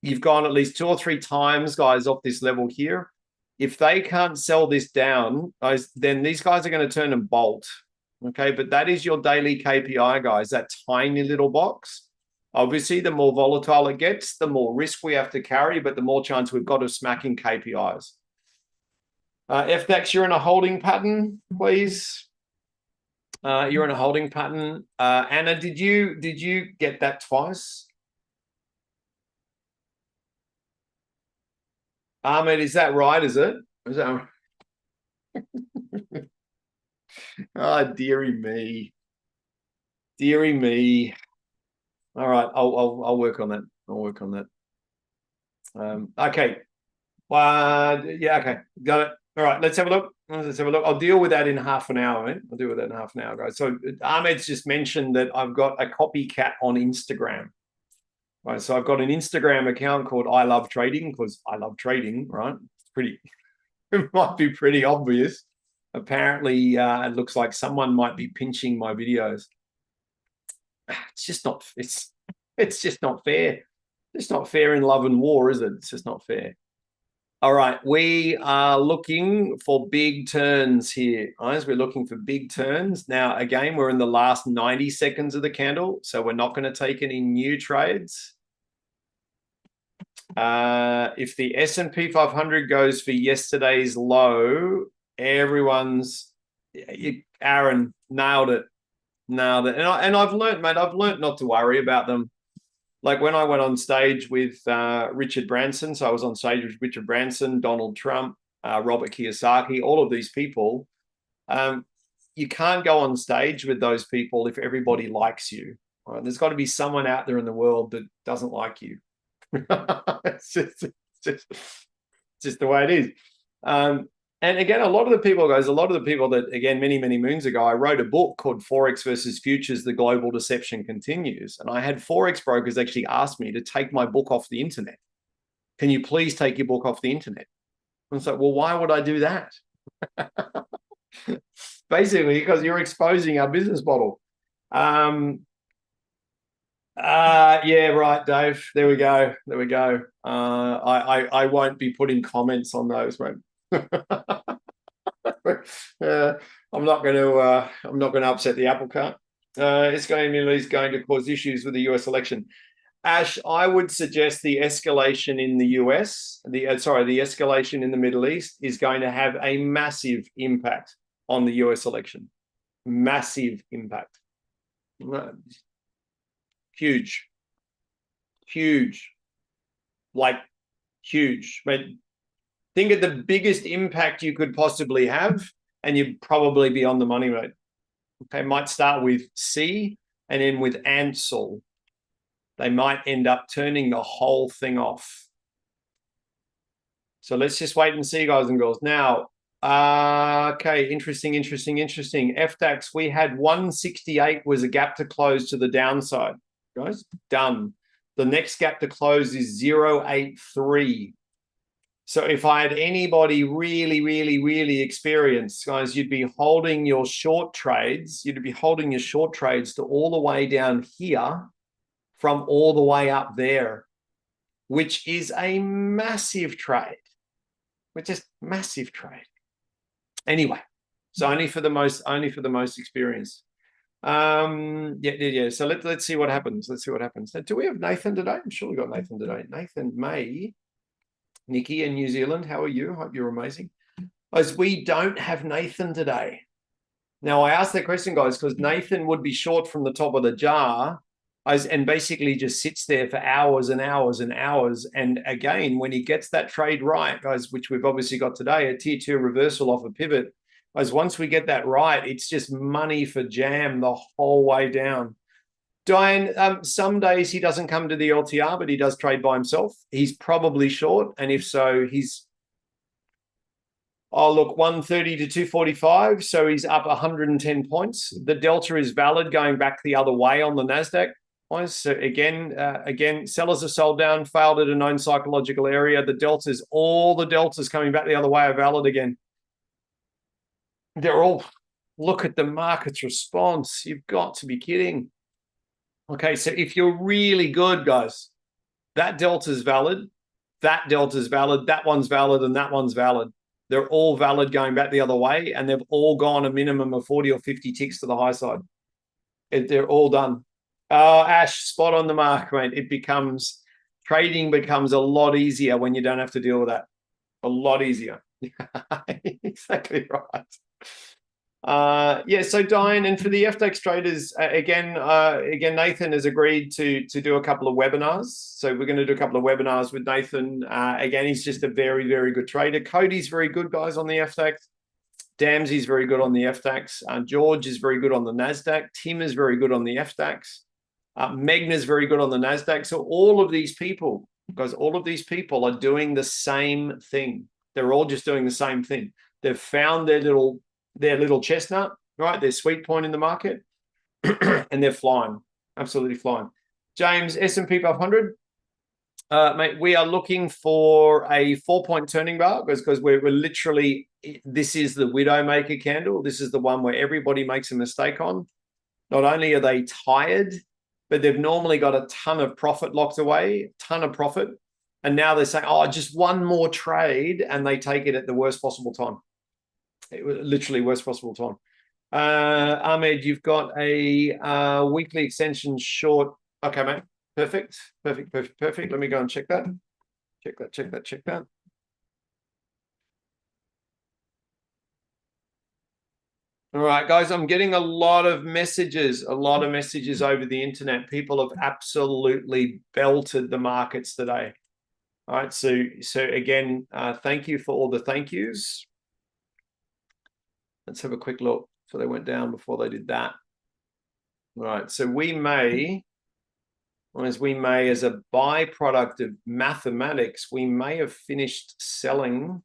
you've gone at least 2 or 3 times, guys, off this level here. If they can't sell this down, guys, then these guys are going to turn and bolt. Okay, but that is your daily KPI, guys, that tiny little box. Obviously, the more volatile it gets, the more risk we have to carry, but the more chance we've got of smacking KPIs. FDAX, you're in a holding pattern, please. You're in a holding pattern. Anna, did you get that twice? Ahmed, is that right? Is it? Is that? Oh, dearie me. Dearie me. All right, I'll work on that. I'll work on that. Okay. Yeah, okay. Got it. All right, let's have a look. Let's have a look. I'll deal with that in half an hour, man. I'll deal with that in half an hour, guys. So Ahmed's just mentioned that I've got a copycat on Instagram. Right, so I've got an Instagram account called I Love Trading because I love trading, right? It's pretty, it might be pretty obvious. Apparently, it looks like someone might be pinching my videos. It's just not, it's just not fair. It's not fair in love and war, is it? It's just not fair. All right, we are looking for big turns here, guys. We're looking for big turns. Now, again, we're in the last 90 seconds of the candle, so we're not going to take any new trades. If the S&P 500 goes for yesterday's low, everyone's, Aaron, nailed it. Nailed it. And I've learned, mate, I've learned not to worry about them. Like when I went on stage with Richard Branson, so I was on stage with Richard Branson, Donald Trump, Robert Kiyosaki, all of these people, you can't go on stage with those people if everybody likes you. Right? There's got to be someone out there in the world that doesn't like you. It's just the way it is. And again, a lot of the people that, again, many, many moons ago, I wrote a book called Forex versus Futures, The Global Deception Continues. And I had Forex brokers actually ask me to take my book off the internet. Can you please take your book off the internet? And it's like, well, why would I do that? Basically, because you're exposing our business model. Yeah, right, Dave. There we go. I won't be putting comments on those, mate. I'm not going to upset the apple cart. It's going to cause issues with the US election. Ash, I would suggest the escalation in the US, the escalation in the Middle East is going to have a massive impact on the US election. Massive impact. Huge. Like huge. But think of the biggest impact you could possibly have, and you'd probably be on the money, mate. Okay, might start with C and end with Ansel. They might end up turning the whole thing off. So let's just wait and see, guys and girls. Now, okay, interesting. FDAX, we had 168 was a gap to close to the downside. Guys, done. The next gap to close is 083. So if I had anybody really experienced, guys, you'd be holding your short trades. You'd be holding your short trades to all the way down here from all the way up there, which is a massive trade. Which is massive trade. Anyway, so only for the most experienced. Yeah. So let's see what happens. Do we have Nathan today? I'm sure we got Nathan today. Nathan May, Nikki in New Zealand. How are you? Hope you're amazing. Guys, we don't have Nathan today. Now I asked that question, guys, because Nathan would be short from the top of the jar, and basically just sits there for hours and hours and hours. And again, when he gets that trade right, guys, which we've obviously got today, a tier 2 reversal off a pivot, guys, once we get that right, it's just money for jam the whole way down. Diane, some days he doesn't come to the LTR, but he does trade by himself. He's probably short. And if so, he's, oh, look, 130 to 245. So he's up 110 points. The delta is valid going back the other way on the NASDAQ. So again, sellers have sold down, failed at a known psychological area. All the deltas coming back the other way are valid again. They're all, look at the market's response. You've got to be kidding. Okay, so if you're really good, guys, that delta is valid, that delta is valid, that one's valid, and that one's valid. They're all valid going back the other way, and they've all gone a minimum of 40 or 50 ticks to the high side. They're all done. Ash, spot on the mark, mate. Trading becomes a lot easier when you don't have to deal with that. A lot easier. Exactly right. Yeah, so Diane, and for the FDAX traders, again, Nathan has agreed to do a couple of webinars. So we're going to do a couple of webinars with Nathan. Again, he's just a very, very good trader. Cody's very good, guys, on the FDAX. Damsey's very good on the FDAX. George is very good on the NASDAQ. Tim is very good on the FDAX. Megna's very good on the NASDAQ. So all of these people, guys, all of these people are doing the same thing. They're all just doing the same thing. They've found their little chestnut, right? Their sweet point in the market, and they're flying, absolutely flying. James, S&P 500, mate, we are looking for a 4-point turning bar because we're literally, this is the Widowmaker candle. This is the one where everybody makes a mistake on. Not only are they tired, but they've normally got a ton of profit locked away, ton of profit. And now they're saying, oh, just one more trade, and they take it at the worst possible time. It was literally worst possible time. Ahmed, you've got a weekly extension short. Okay, mate. Perfect. Let me go and check that. Check that. All right, guys, I'm getting a lot of messages over the internet. People have absolutely belted the markets today. All right, so again, thank you for all the thank yous. Let's have a quick look. So they went down before they did that. All right, so we may, as a byproduct of mathematics, we may have finished selling.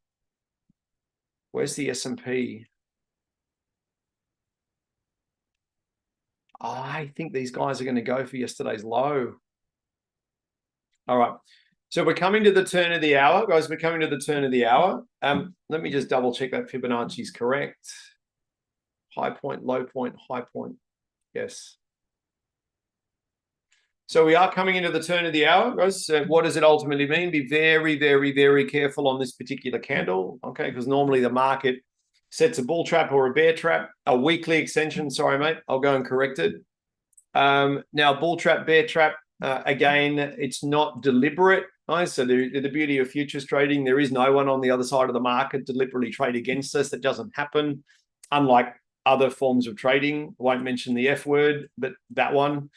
Where's the S&P? I think these guys are going to go for yesterday's low. All right. So we're coming to the turn of the hour, guys. We're coming to the turn of the hour. Let me just double check that Fibonacci is correct. High point, low point, high point. Yes. So we are coming into the turn of the hour, guys. What does it ultimately mean? Be very, very, very careful on this particular candle, okay? Because normally the market sets a bull trap or a bear trap, a weekly extension. Sorry, mate. I'll go and correct it. Now, bull trap, bear trap, again, it's not deliberate. Right? So the beauty of futures trading, there is no one on the other side of the market deliberately trade against us. That doesn't happen, unlike other forms of trading. I won't mention the F word, but that one.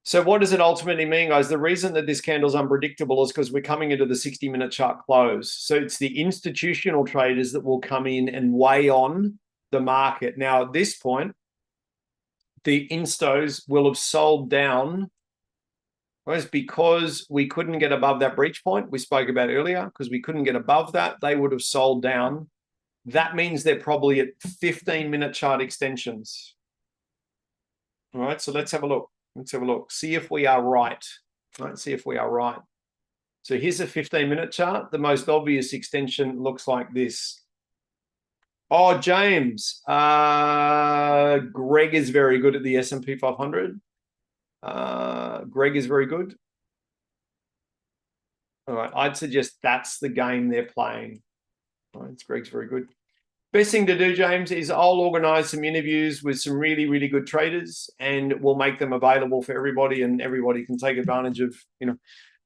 So what does it ultimately mean, guys? The reason that this candle's unpredictable is because we're coming into the 60-minute chart close. So it's the institutional traders that will come in and weigh on the market. Now, at this point, the instos will have sold down, right? Because we couldn't get above that breach point we spoke about earlier, because we couldn't get above that, they would have sold down. That means they're probably at 15-minute chart extensions. All right, so let's have a look. Let's have a look. See if we are right. Right, see if we are right. So here's a 15-minute chart. The most obvious extension looks like this. Oh, James. Greg is very good at the S&P 500. Greg is very good. All right, I'd suggest that's the game they're playing. All right, Greg's very good. Best thing to do, James, is I'll organize some interviews with some really, really good traders, and we'll make them available for everybody, and everybody can take advantage of,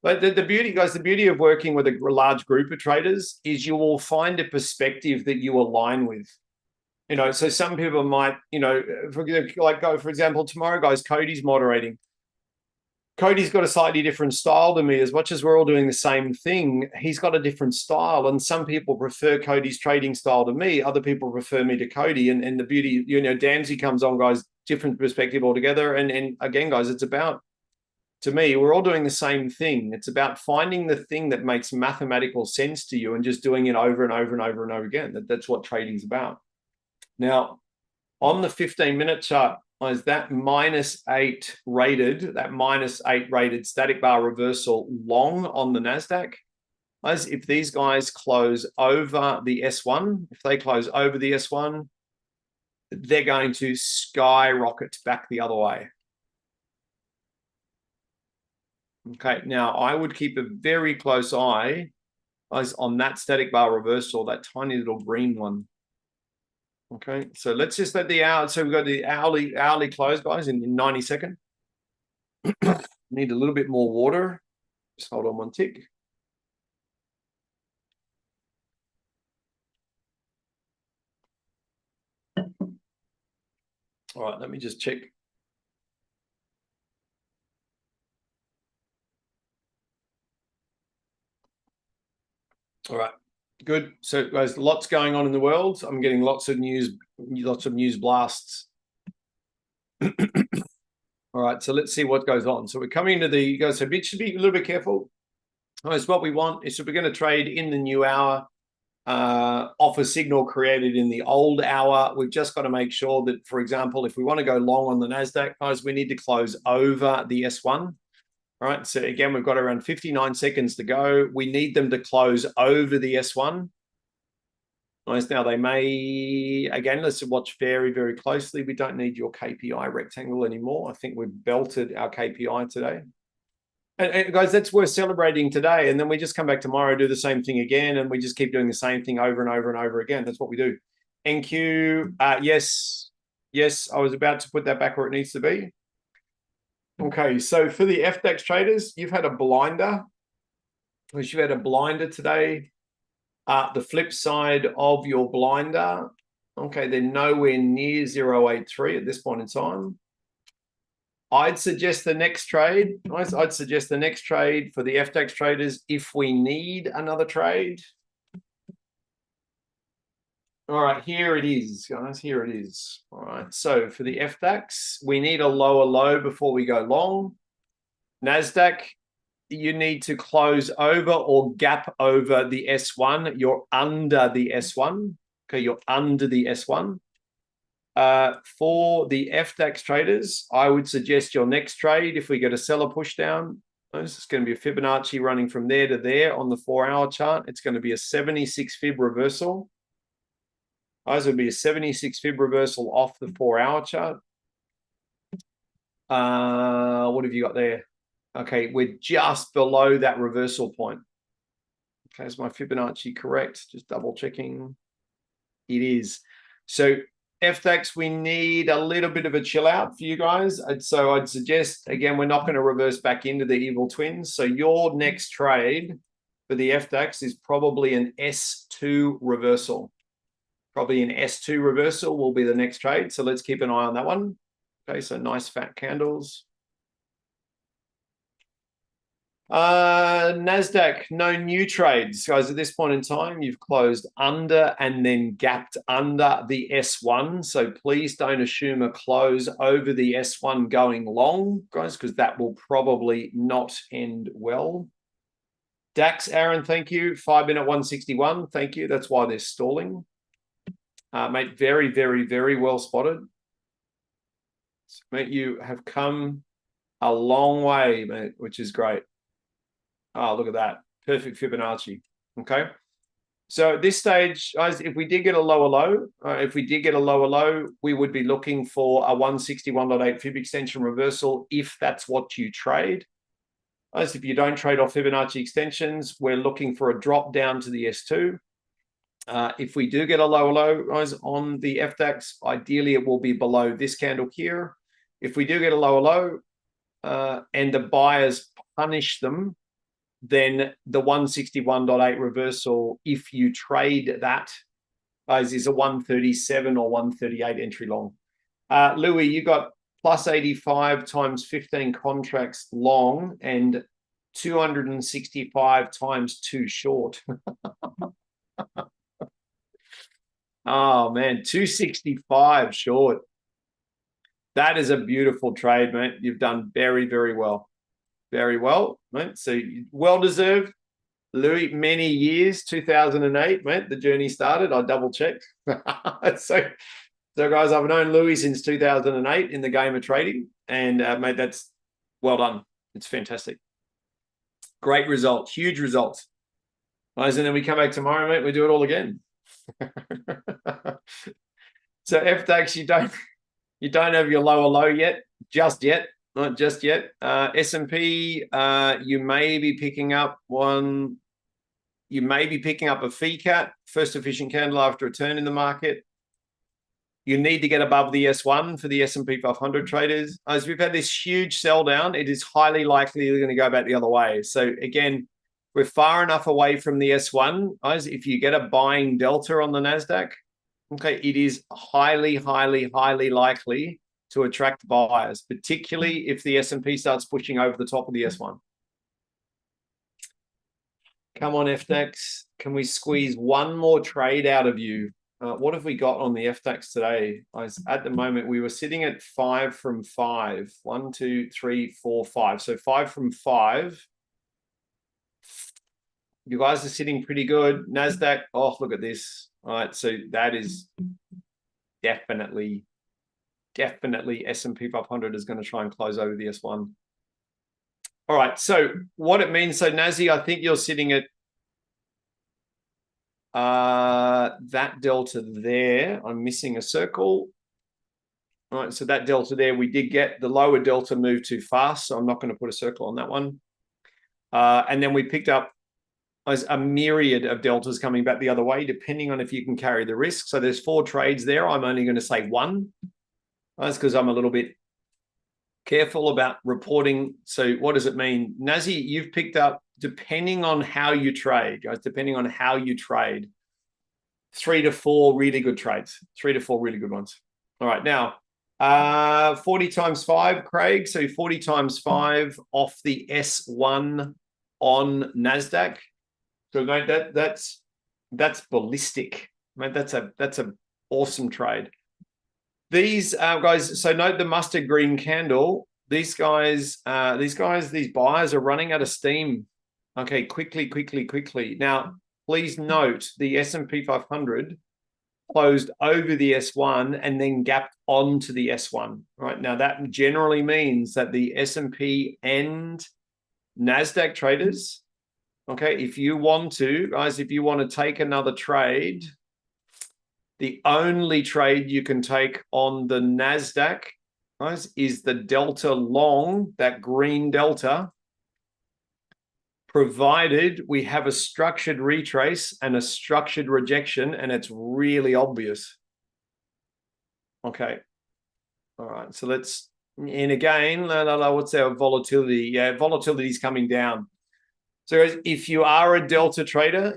But the beauty, guys, the beauty of working with a large group of traders is you will find a perspective that you align with. So some people might, for example, tomorrow, guys, Cody's moderating. Cody's got a slightly different style to me. As much as we're all doing the same thing, he's got a different style. And some people prefer Cody's trading style to me. Other people prefer me to Cody. And the beauty, Damsey comes on, guys, different perspective altogether. And again, guys, it's about, to me, we're all doing the same thing. It's about finding the thing that makes mathematical sense to you and just doing it over and over and over and over again. That's what trading's about. Now, on the 15-minute chart, is that -8 rated, static bar reversal long on the NASDAQ. As if these guys close over the S1, if they close over the S1, they're going to skyrocket back the other way. Okay, now I would keep a very close eye on that static bar reversal, that tiny little green one. Okay, so let's just let the hour. So we've got the hourly close, guys, in 90 seconds. Need a little bit more water. Just hold on one tick. All right, let me just check. All right. Good. So, guys, lots going on in the world. I'm getting lots of news blasts. All right, so let's see what goes on. So we're coming into the guys. So should be a little bit careful. Guys, what we want is, so we're going to trade in the new hour off a signal created in the old hour. We've just got to make sure that, for example, if we want to go long on the NASDAQ, guys, we need to close over the S1. All right, so again, we've got around 59 seconds to go. We need them to close over the S1. Nice. Now they may, again, let's watch very, very closely. We don't need your KPI rectangle anymore. I think we've belted our KPI today. And guys, that's worth celebrating today. And then we just come back tomorrow, do the same thing again, and we just keep doing the same thing over and over and over again. That's what we do. NQ, yes, I was about to put that back where it needs to be. Okay, so for the FDAX traders, you've had a blinder. You've had a blinder today. The flip side of your blinder, okay, they're nowhere near 0.83 at this point in time. I'd suggest the next trade. I'd suggest the next trade for the FDAX traders, if we need another trade. All right, here it is, guys. Here it is. All right. So for the FDAX, we need a lower low before we go long. NASDAQ, you need to close over or gap over the S1. You're under the S1. Okay, you're under the S1. For the FDAX traders, I would suggest your next trade, if we get a seller push down, this is going to be a Fibonacci running from there to there on the 4-hour chart. It's going to be a 76 fib reversal. Guys, it would be a 76 fib reversal off the 4-hour chart. What have you got there? Okay, we're just below that reversal point. Okay, is my Fibonacci correct? Just double checking. It is. So FDAX, we need a little bit of a chill out for you guys. So I'd suggest, again, we're not going to reverse back into the evil twins. So your next trade for the FDAX is probably an S2 reversal. Probably an S2 reversal will be the next trade. So let's keep an eye on that one. Okay, so nice fat candles. NASDAQ, no new trades. Guys, at this point in time, you've closed under and then gapped under the S1. So please don't assume a close over the S1 going long, guys, because that will probably not end well. DAX, Aaron, thank you. 5-minute 161. Thank you. That's why they're stalling. Mate, very, very, very well spotted. So, mate, you have come a long way, mate, which is great. Oh, look at that. Perfect Fibonacci. Okay. So at this stage, guys, if we did get a lower low, we would be looking for a 161.8 fib extension reversal if that's what you trade. Guys, if you don't trade off Fibonacci extensions, we're looking for a drop down to the S2. If we do get a lower low, guys, on the FDAX, ideally it will be below this candle here. If we do get a lower low and the buyers punish them, then the 161.8 reversal, if you trade that, guys, is a 137 or 138 entry long. Louis, you got plus 85 times 15 contracts long and 265 times 2 short. Oh, man, 265 short. That is a beautiful trade, mate. You've done very, very well. Very well, mate. So well-deserved. Louis, many years, 2008, mate, the journey started. I double-checked. So, guys, I've known Louis since 2008 in the game of trading. And, mate, that's well done. It's fantastic. Great result. Huge result. Guys, and then we come back tomorrow, mate. We do it all again. So FDAX, you don't have your lower low yet, just yet. Not just yet. S&P, you may be picking up one. You may be picking up a fee cat, first efficient candle after a turn in the market. You need to get above the S1 for the S&P 500 traders. As we've had this huge sell down, it is highly likely you're going to go back the other way. So again, we're far enough away from the S1. Guys, if you get a buying delta on the NASDAQ, okay, it is highly, highly, highly likely to attract buyers, particularly if the S&P starts pushing over the top of the S1. Come on, FDAX. Can we squeeze one more trade out of you? What have we got on the FDAX today? At the moment, we were sitting at 5 from 5. 1, 2, 3, 4, 5. So 5 from 5. You guys are sitting pretty good. NASDAQ, oh, look at this. All right, so that is definitely S&P 500 is going to try and close over the S1. All right, so what it means, so Nazi, I think you're sitting at that delta there. I'm missing a circle. All right, so that delta there, we did get the lower delta moved too fast, so I'm not going to put a circle on that one. And then we picked up a myriad of deltas coming back the other way, depending on if you can carry the risk. So there's 4 trades there. I'm only going to say 1. That's because I'm a little bit careful about reporting. So what does it mean? Nazi, you've picked up, depending on how you trade, guys, depending on how you trade, 3 to 4 really good trades, 3 to 4 really good ones. All right, now, 40 times 5, Craig. So 40 times 5 off the S1 on NASDAQ. So mate, that's ballistic. Mate, that's a awesome trade. These guys, so note the mustard green candle. These buyers are running out of steam. Okay, quickly. Now, please note the S&P 500 closed over the S1 and then gapped onto the S1. Right now, that generally means that the S&P and NASDAQ traders, okay, if you want to take another trade, the only trade you can take on the NASDAQ, guys, is the delta long, that green delta, provided we have a structured retrace and a structured rejection, and it's really obvious. Okay. All right. So let's, and again, what's our volatility? Yeah, volatility is coming down. So if you are a delta trader,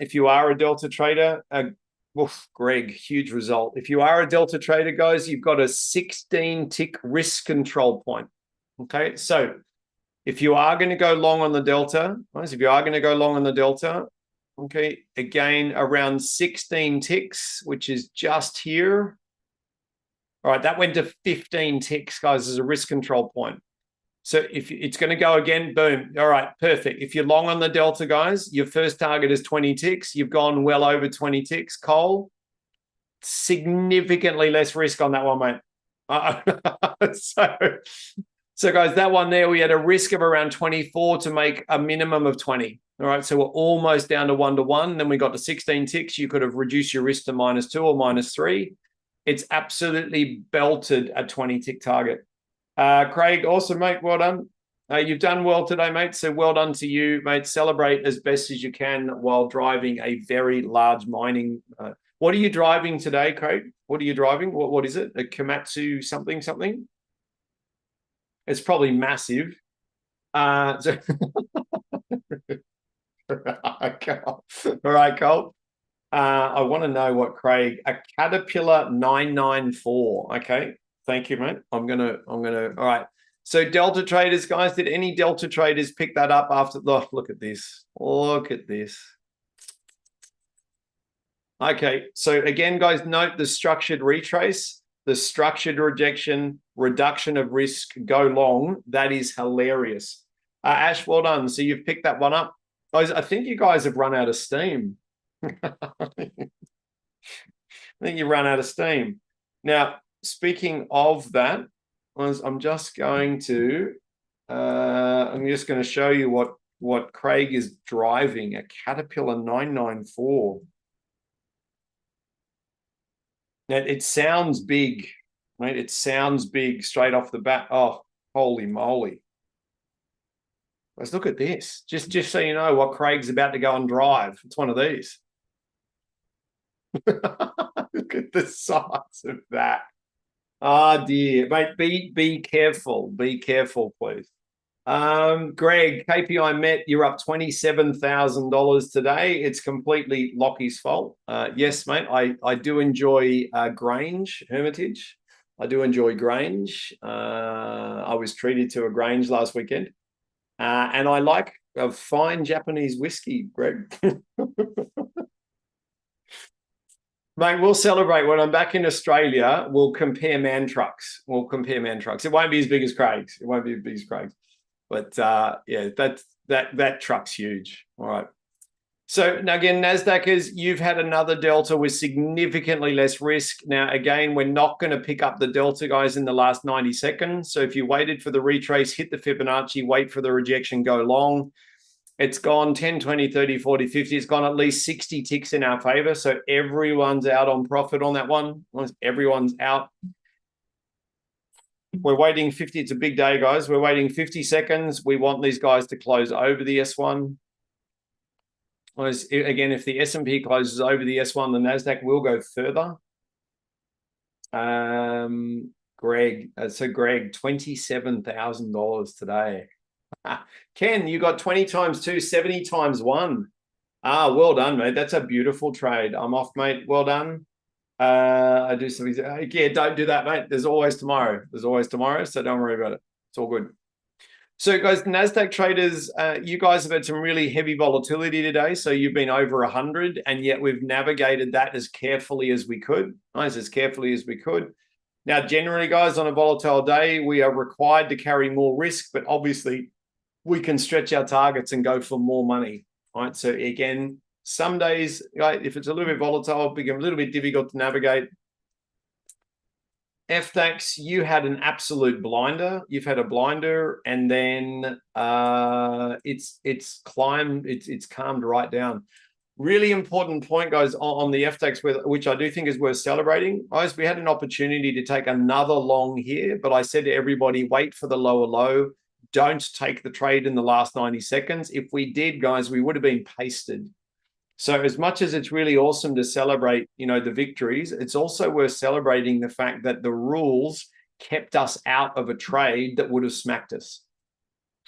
oof, Greg, huge result. If you are a delta trader, guys, you've got a 16-tick risk control point. Okay, so if you are going to go long on the delta, guys, okay, again, around 16 ticks, which is just here. All right, that went to 15 ticks, guys, as a risk control point. So if it's going to go again, boom. All right, perfect. If you're long on the delta, guys, your first target is 20 ticks. You've gone well over 20 ticks. Cole, significantly less risk on that one, mate. So guys, that one there, we had a risk of around 24 to make a minimum of 20. All right, so we're almost down to 1-to-1. Then we got to 16 ticks. You could have reduced your risk to -2 or -3. It's absolutely belted a 20-tick target. Craig, awesome, mate. Well done. You've done well today, mate. So well done to you, mate. Celebrate as best as you can while driving a very large mining. What are you driving today, Craig? What are you driving? What is it? A Komatsu something? It's probably massive. All right, Cole. I want to know what Craig, a Caterpillar 994. Okay. Thank you, mate. I'm gonna, all right. So Delta traders, guys, did any Delta traders pick that up after the, look at this. Look at this. Okay. So again, guys, note the structured retrace, the structured rejection, reduction of risk, go long. That is hilarious. Ash, well done. So you've picked that one up. Guys, I think you guys have run out of steam. I think you run out of steam. Now, speaking of that, I'm just going to show you what Craig is driving, a Caterpillar 994. Now, it sounds big, right? It sounds big straight off the bat. Oh, holy moly. Let's look at this. Just so you know what Craig's about to go and drive. It's one of these. Look at the size of that. Oh dear, mate, be careful. Be careful, please. Greg, KPI met, you're up $27,000 today. It's completely Lockie's fault. Yes, mate, I do enjoy Grange, Hermitage. I do enjoy Grange. I was treated to a Grange last weekend. And I like a fine Japanese whiskey, Greg. Mate, we'll celebrate when I'm back in Australia. We'll compare man trucks. It won't be as big as Craig's. But yeah, that truck's huge. All right. So now again, NASDAQers, you've had another delta with significantly less risk. Now, again, we're not going to pick up the delta, guys, in the last 90 seconds. So if you waited for the retrace, hit the Fibonacci, wait for the rejection, go long. It's gone 10, 20, 30, 40, 50. It's gone at least 60 ticks in our favor. So everyone's out on profit on that one. Everyone's out. We're waiting 50. It's a big day, guys. We're waiting 50 seconds. We want these guys to close over the S1. Again, if the S&P closes over the S1, the NASDAQ will go further. Greg, $27,000 today. Ken, you got 20 times 2, 70 times 1. Well done, mate. That's a beautiful trade. I'm off, mate. Well done. I do something. Yeah, don't do that, mate. There's always tomorrow. So don't worry about it. It's all good. So guys, NASDAQ traders, you guys have had some really heavy volatility today. So you've been over 100, and yet we've navigated that as carefully as we could, guys, as carefully as we could. Now, generally, guys, on a volatile day, we are required to carry more risk, but obviously we can stretch our targets and go for more money, right? So again, some days, right, if it's a little bit volatile, it becomes a little bit difficult to navigate. FDAX, you had an absolute blinder. You've had a blinder, and then it's climbed, it's calmed right down. Really important point, guys, on the FDAX, which I do think is worth celebrating. Guys, we had an opportunity to take another long here, but I said to everybody, wait for the lower low. Don't take the trade in the last 90 seconds. If we did, guys, we would have been pasted. So as much as it's really awesome to celebrate, you know, the victories, it's also worth celebrating the fact that the rules kept us out of a trade that would have smacked us.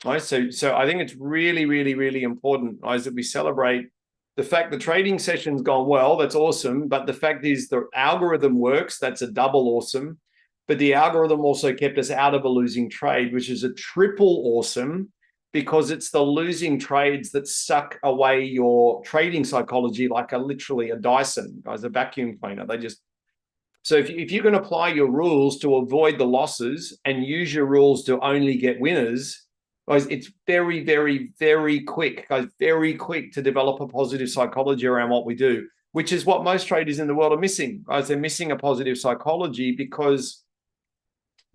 Right? So I think it's really, really, really important, guys, that we celebrate the fact the trading session's gone well. That's awesome. But the fact is the algorithm works. That's a double awesome. But the algorithm also kept us out of a losing trade, which is a triple awesome, because it's the losing trades that suck away your trading psychology like literally a Dyson, guys, a vacuum cleaner. So if you can apply your rules to avoid the losses and use your rules to only get winners, guys, it's very, very, very quick, guys, very quick to develop a positive psychology around what we do, which is what most traders in the world are missing, guys. They're missing a positive psychology because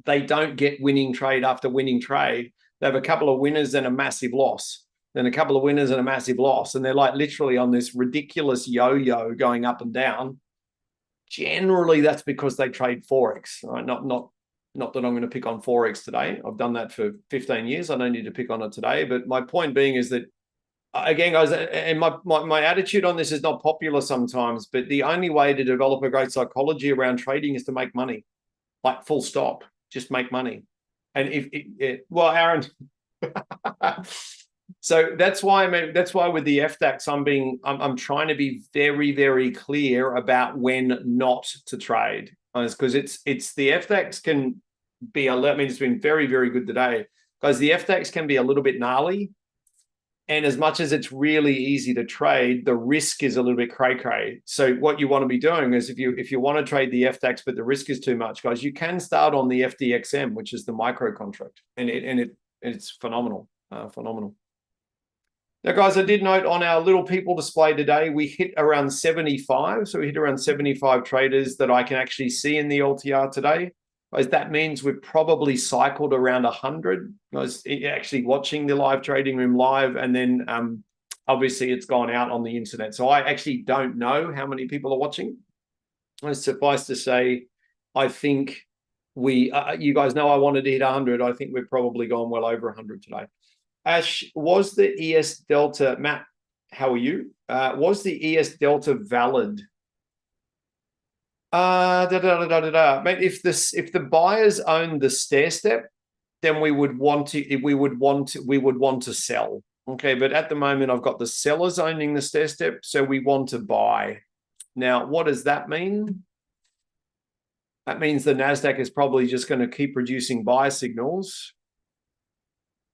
they don't get winning trade after winning trade. They have a couple of winners and a massive loss, then a couple of winners and a massive loss. And they're like literally on this ridiculous yo-yo going up and down. Generally, that's because they trade Forex, right? Not that I'm going to pick on Forex today. I've done that for 15 years. I don't need to pick on it today. But my point being is that, again, guys, and my attitude on this is not popular sometimes, but the only way to develop a great psychology around trading is to make money, like full stop, just make money. And well, Aaron, so that's why with the FDAX, I'm trying to be very, very clear about when not to trade, because it's the FDAX can be it's been very, very good today, because the FDAX can be a little bit gnarly, and as much as it's really easy to trade, the risk is a little bit cray-cray. So what you want to be doing is if you want to trade the FDAX, but the risk is too much, guys, you can start on the FDXM, which is the micro contract, and it's phenomenal, phenomenal. Now, guys, I did note on our little people display today, we hit around 75. So we hit around 75 traders that I can actually see in the LTR today. Guys, that means we've probably cycled around 100. Guys, actually watching the live trading room live, and then obviously it's gone out on the internet. So I actually don't know how many people are watching. Suffice to say, I think you guys know I wanted to hit 100. I think we've probably gone well over 100 today. Ash, was the ES Delta, Matt, how are you? Was the ES Delta valid? Mate, if the buyers own the stair step, then we would want to sell. Okay, but at the moment I've got the sellers owning the stair step, so we want to buy. Now, what does that mean? That means the NASDAQ is probably just going to keep producing buy signals.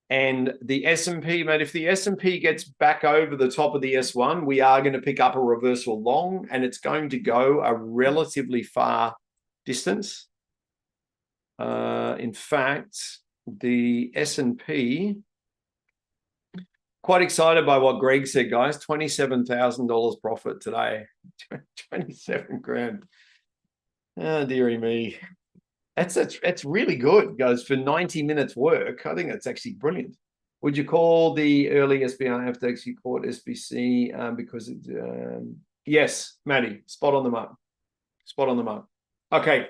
And the S&P, mate, if the S&P gets back over the top of the S1, we are going to pick up a reversal long, and it's going to go a relatively far distance. In fact, the S&P, quite excited by what Greg said, guys, $27,000 profit today. 27 grand. Oh, dearie me. That's really good, guys, for 90 minutes work. I think that's actually brilliant. Would you call the early SBI FDAX you caught SBC because it, yes, Maddie, spot on the mark. Spot on the mark. Okay.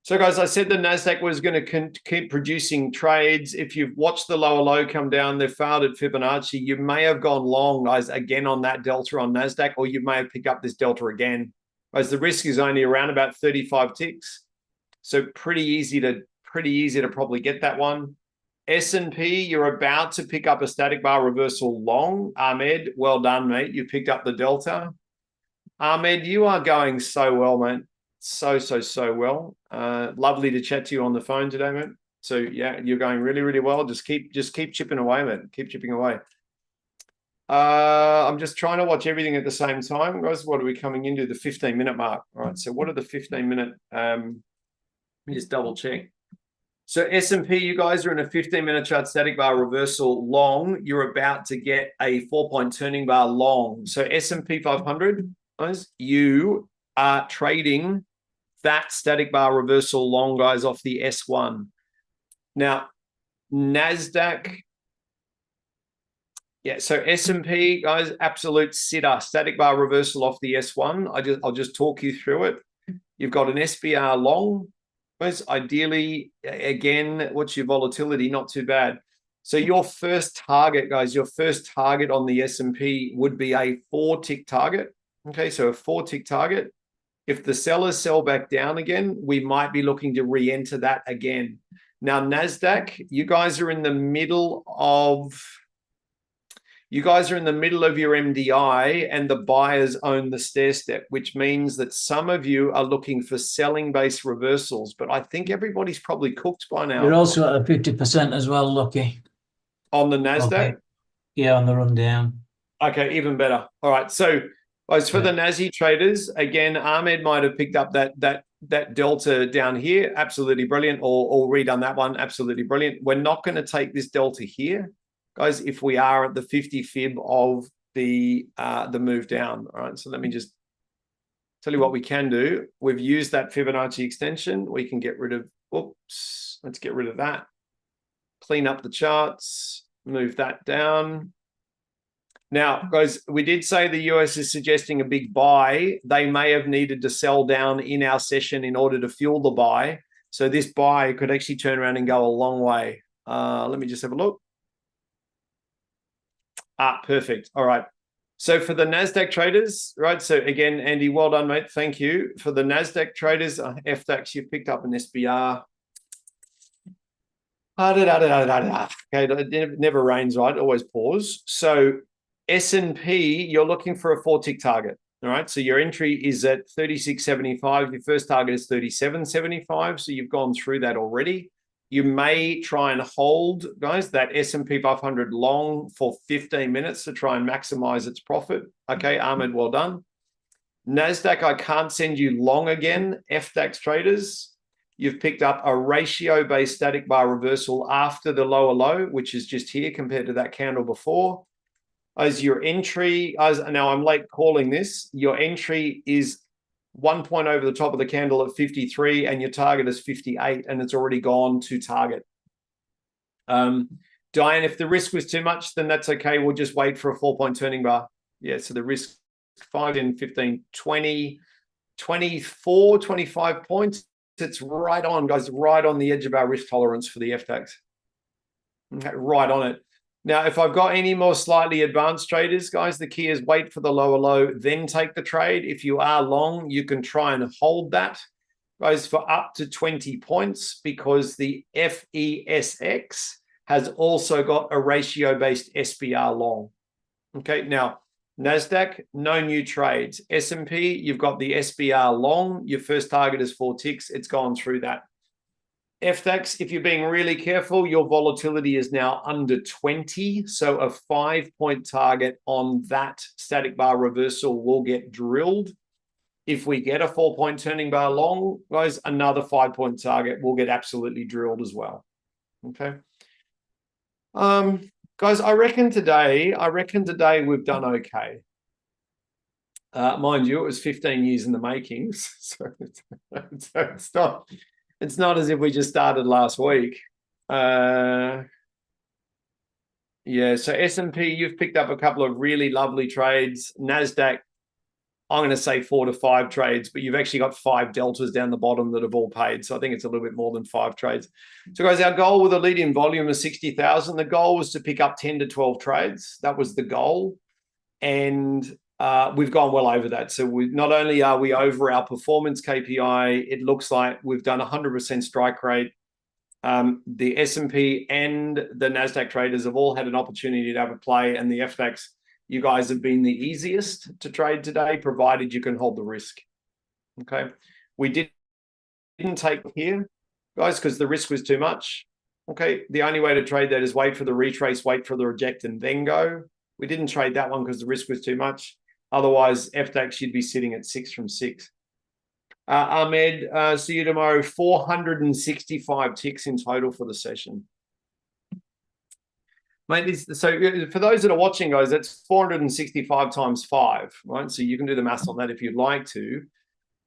So, guys, I said the NASDAQ was going to keep producing trades. If you've watched the lower low come down, they've failed at Fibonacci. You may have gone long, guys, again on that delta on NASDAQ, or you may have picked up this delta again. Guys, the risk is only around about 35 ticks. So pretty easy to probably get that one. S&P, you're about to pick up a static bar reversal long. Ahmed, well done, mate. You picked up the delta. Ahmed, you are going so well, mate. So well. Lovely to chat to you on the phone today, mate. So yeah, you're going really, really well. Just keep chipping away, man. Keep chipping away. I'm just trying to watch everything at the same time, guys. What are we coming into? The 15-minute mark. All right. So what are the 15-minute? Let me just double check. So S&P, you guys are in a 15-minute chart static bar reversal long. You're about to get a 4-point turning bar long. So S&P 500, guys, you are trading that static bar reversal long, guys, off the S1. Now, NASDAQ, yeah, so S&P, guys, absolute sitter, static bar reversal off the S1. I'll just talk you through it. You've got an SBR long. Guys, ideally, again, what's your volatility? Not too bad. So your first target, guys, your first target on the S&P would be a 4-tick target. Okay, so a 4-tick target. If the sellers sell back down again, we might be looking to re-enter that again. Now, NASDAQ, you guys are in the middle of your MDI, and the buyers own the stair step, which means that some of you are looking for selling-based reversals, but I think everybody's probably cooked by now. You're also at a 50% as well, Lucky. On the NASDAQ? Okay. Yeah, on the rundown. Okay, even better. All right, so as for the Nazi traders, again, Ahmed might have picked up that delta down here. Absolutely brilliant. Or redone that one. Absolutely brilliant. We're not going to take this delta here, guys, if we are at the 50 fib of the move down. All right, so let me just tell you what we can do. We've used that Fibonacci extension. We can get rid of, whoops, let's get rid of that. Clean up the charts, move that down. Now, guys, we did say the US is suggesting a big buy. They may have needed to sell down in our session in order to fuel the buy. So this buy could actually turn around and go a long way. Let me just have a look. Perfect. All right. So for the NASDAQ traders, right? So again, Andy, well done, mate. Thank you. For the NASDAQ traders, FDAX, you've picked up an SBR. Okay, it never rains, right? Always pause. So S&P, you're looking for a 4-tick target. All right. So your entry is at 36.75. Your first target is 37.75. So you've gone through that already. You may try and hold, guys, that S&P 500 long for 15 minutes to try and maximize its profit. Okay, Ahmed, well done. NASDAQ, I can't send you long again. FDAX traders, you've picked up a ratio-based static bar reversal after the lower low, which is just here compared to that candle before. As your entry, now I'm late calling this, your entry is 1 point over the top of the candle at 53 and your target is 58 and it's already gone to target. Diane, if the risk was too much, then that's okay. We'll just wait for a 4-point turning bar. Yeah, so the risk 5, 10, 15, 20, 24, 25 points. It's right on, guys, right on the edge of our risk tolerance for the FDAX. Okay, right on it. Now, if I've got any more slightly advanced traders, guys, the key is wait for the lower low, then take the trade. If you are long, you can try and hold that, guys, for up to 20 points because the FESX has also got a ratio-based SBR long. Okay, now, NASDAQ, no new trades. S&P, you've got the SBR long. Your first target is 4 ticks. It's gone through that. FDAX, if you're being really careful, your volatility is now under 20. So a 5-point target on that static bar reversal will get drilled. If we get a 4-point turning bar long, guys, another 5-point target will get absolutely drilled as well. Okay. Guys, I reckon today we've done okay. Mind you, it was 15 years in the making. So it's not as if we just started last week. Yeah, so S&P, you've picked up a couple of really lovely trades. NASDAQ, I'm going to say 4 to 5 trades, but you've actually got 5 deltas down the bottom that have all paid. So I think it's a little bit more than 5 trades. So guys, our goal with a lead-in volume of 60,000, the goal was to pick up 10 to 12 trades. That was the goal. And we've gone well over that. So not only are we over our performance KPI, it looks like we've done 100% strike rate. The S&P and the NASDAQ traders have all had an opportunity to have a play, and the FDAX, you guys have been the easiest to trade today, provided you can hold the risk. Okay. We didn't take here, guys, because the risk was too much. Okay, the only way to trade that is wait for the retrace, wait for the reject, and then go. We didn't trade that one because the risk was too much. Otherwise, FDAX should be sitting at 6 from 6. Ahmed, see you tomorrow. 465 ticks in total for the session. Mate, so for those that are watching, guys, that's 465 times 5, right? So you can do the math on that if you'd like to.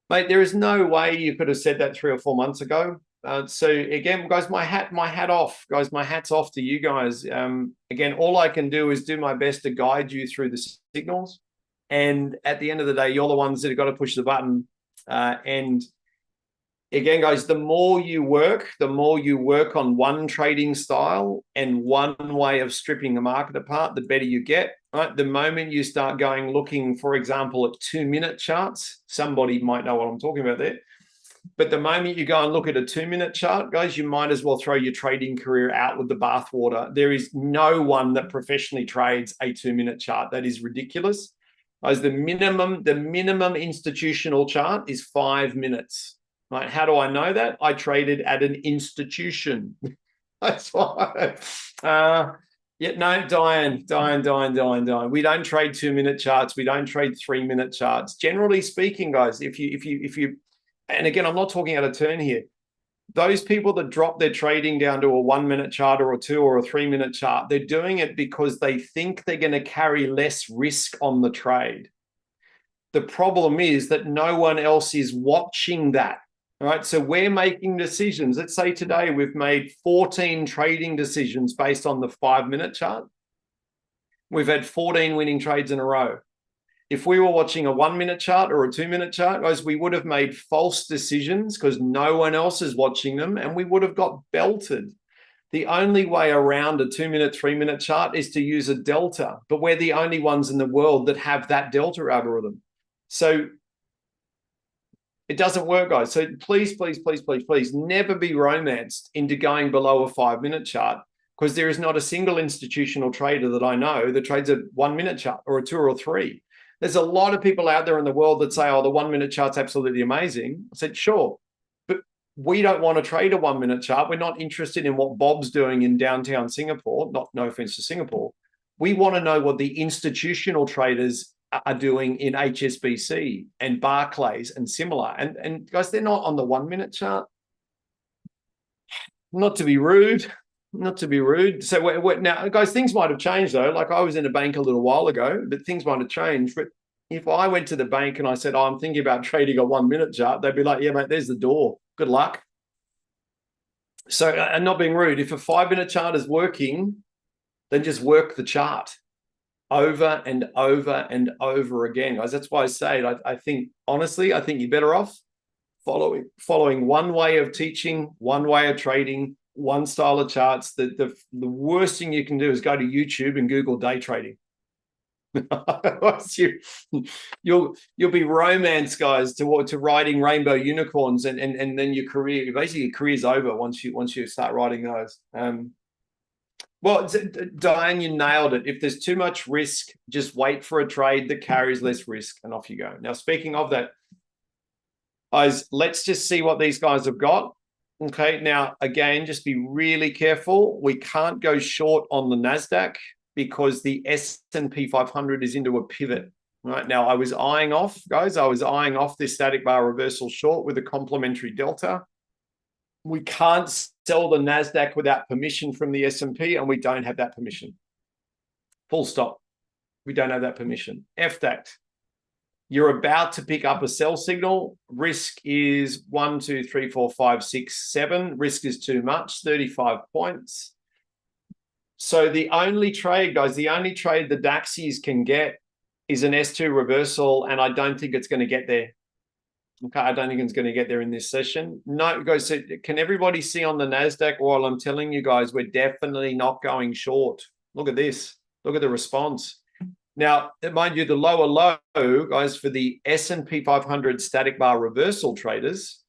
Mate, there is no way you could have said that 3 or 4 months ago. So again, guys, my hat off, guys. My hat's off to you guys. Again, all I can do is do my best to guide you through the signals. And at the end of the day, you're the ones that have got to push the button. And again, guys, the more you work on one trading style and one way of stripping the market apart, the better you get. Right? The moment you start looking, for example, at 2-minute charts, somebody might know what I'm talking about there. But the moment you go and look at a 2-minute chart, guys, you might as well throw your trading career out with the bathwater. There is no one that professionally trades a 2-minute chart. That is ridiculous. Guys, the minimum institutional chart is 5 minutes. Right? How do I know that? I traded at an institution. That's why. Yeah, no, Diane. We don't trade 2-minute charts. We don't trade 3-minute charts. Generally speaking, guys, if you, and again, I'm not talking out of turn here. Those people that drop their trading down to a 1-minute chart or a 2 or a 3-minute chart, they're doing it because they think they're going to carry less risk on the trade. The problem is that no one else is watching that. All right, so we're making decisions. Let's say today we've made 14 trading decisions based on the 5-minute chart. We've had 14 winning trades in a row. If we were watching a 1-minute chart or a 2-minute chart, guys, we would have made false decisions because no one else is watching them, and we would have got belted. The only way around a 2-minute, 3-minute chart is to use a delta, but we're the only ones in the world that have that delta algorithm. So it doesn't work, guys. So please never be romanced into going below a 5-minute chart, because there is not a single institutional trader that I know that trades a 1-minute chart or a 2 or a 3. There's a lot of people out there in the world that say, oh, the 1-minute chart's absolutely amazing. I said, sure, but we don't want to trade a 1-minute chart. We're not interested in what Bob's doing in downtown Singapore. No offense to Singapore. We want to know what the institutional traders are doing in HSBC and Barclays and similar. And guys, they're not on the 1-minute chart. Not to be rude. So now, guys, things might have changed though. Like I was in a bank a little while ago, but things might have changed. But if I went to the bank and I said, oh, I'm thinking about trading a 1-minute chart, they'd be like, yeah, mate, there's the door. Good luck. So, and not being rude, if a 5-minute chart is working, then just work the chart over and over and over again, guys. That's why I say it. I think, honestly, I think you're better off following one way of teaching, one way of trading, one style of charts. The worst thing you can do is go to YouTube and Google day trading. You'll be romanced, guys, to riding rainbow unicorns, and then your career's over once you start riding those. Well, Diane, you nailed it. If there's too much risk, just wait for a trade that carries less risk, and off you go. Now, speaking of that, guys, let's just see what these guys have got. Okay, now, again, just be really careful. We can't go short on the NASDAQ because the S&P 500 is into a pivot. Right now, I was eyeing off, guys. I was eyeing off this static bar reversal short with a complementary delta. We can't sell the NASDAQ without permission from the S&P, and we don't have that permission. Full stop. We don't have that permission. FDAX. You're about to pick up a sell signal. Risk is 1, 2, 3, 4, 5, 6, 7. Risk is too much, 35 points. So the only trade, guys, the DAXies can get is an S2 reversal, and I don't think it's going to get there. Okay, I don't think it's going to get there in this session. No, guys, so can everybody see on the NASDAQ while I'm telling you guys, we're definitely not going short. Look at this. Look at the response. Now, mind you, the lower low, guys, for the S&P 500 static bar reversal traders,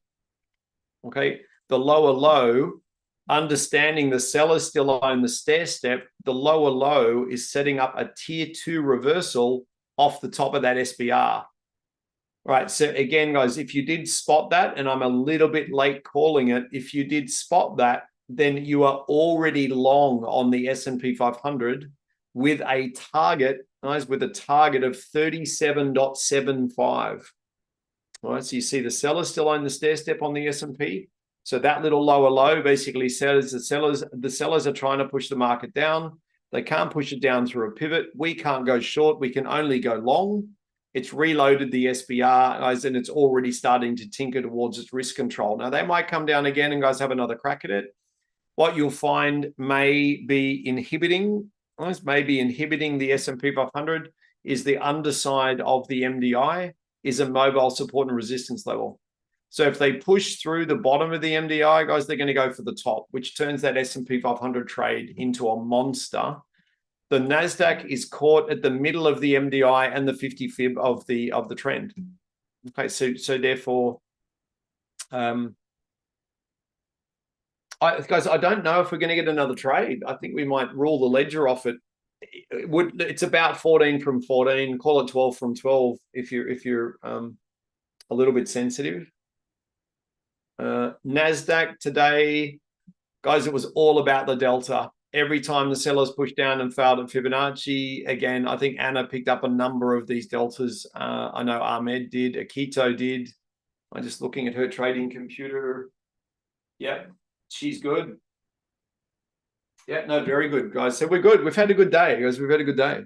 okay, the lower low, understanding the sellers still own the stair step, the lower low is setting up a tier 2 reversal off the top of that SBR. Right, so again, guys, if you did spot that, and I'm a little bit late calling it, if you did spot that, then you are already long on the S&P 500 with a target, guys, with a target of 37.75. All right, so you see the sellers still own the stair step on the S&P. So that little lower low basically says the sellers are trying to push the market down. They can't push it down through a pivot. We can't go short. We can only go long. It's reloaded the SBR, guys, and it's already starting to tinker towards its risk control. Now, they might come down again and guys have another crack at it. What you'll find may be inhibiting the S&P 500 is the underside of the MDI is a mobile support and resistance level. So if they push through the bottom of the MDI, guys, they're going to go for the top, which turns that S&P 500 trade into a monster. The NASDAQ is caught at the middle of the MDI and the 50 fib of the trend. Okay, so therefore, guys, I don't know if we're going to get another trade. I think we might rule the ledger off it. It's about 14 from 14. Call it 12 from 12 if you're a little bit sensitive. NASDAQ today, guys, it was all about the delta. Every time the sellers pushed down and failed at Fibonacci, again, I think Anna picked up a number of these deltas. I know Ahmed did, Akito did. I'm just looking at her trading computer. Yeah, she's good. Yeah, no, very good, guys. So we're good. We've had a good day, guys. We've had a good day.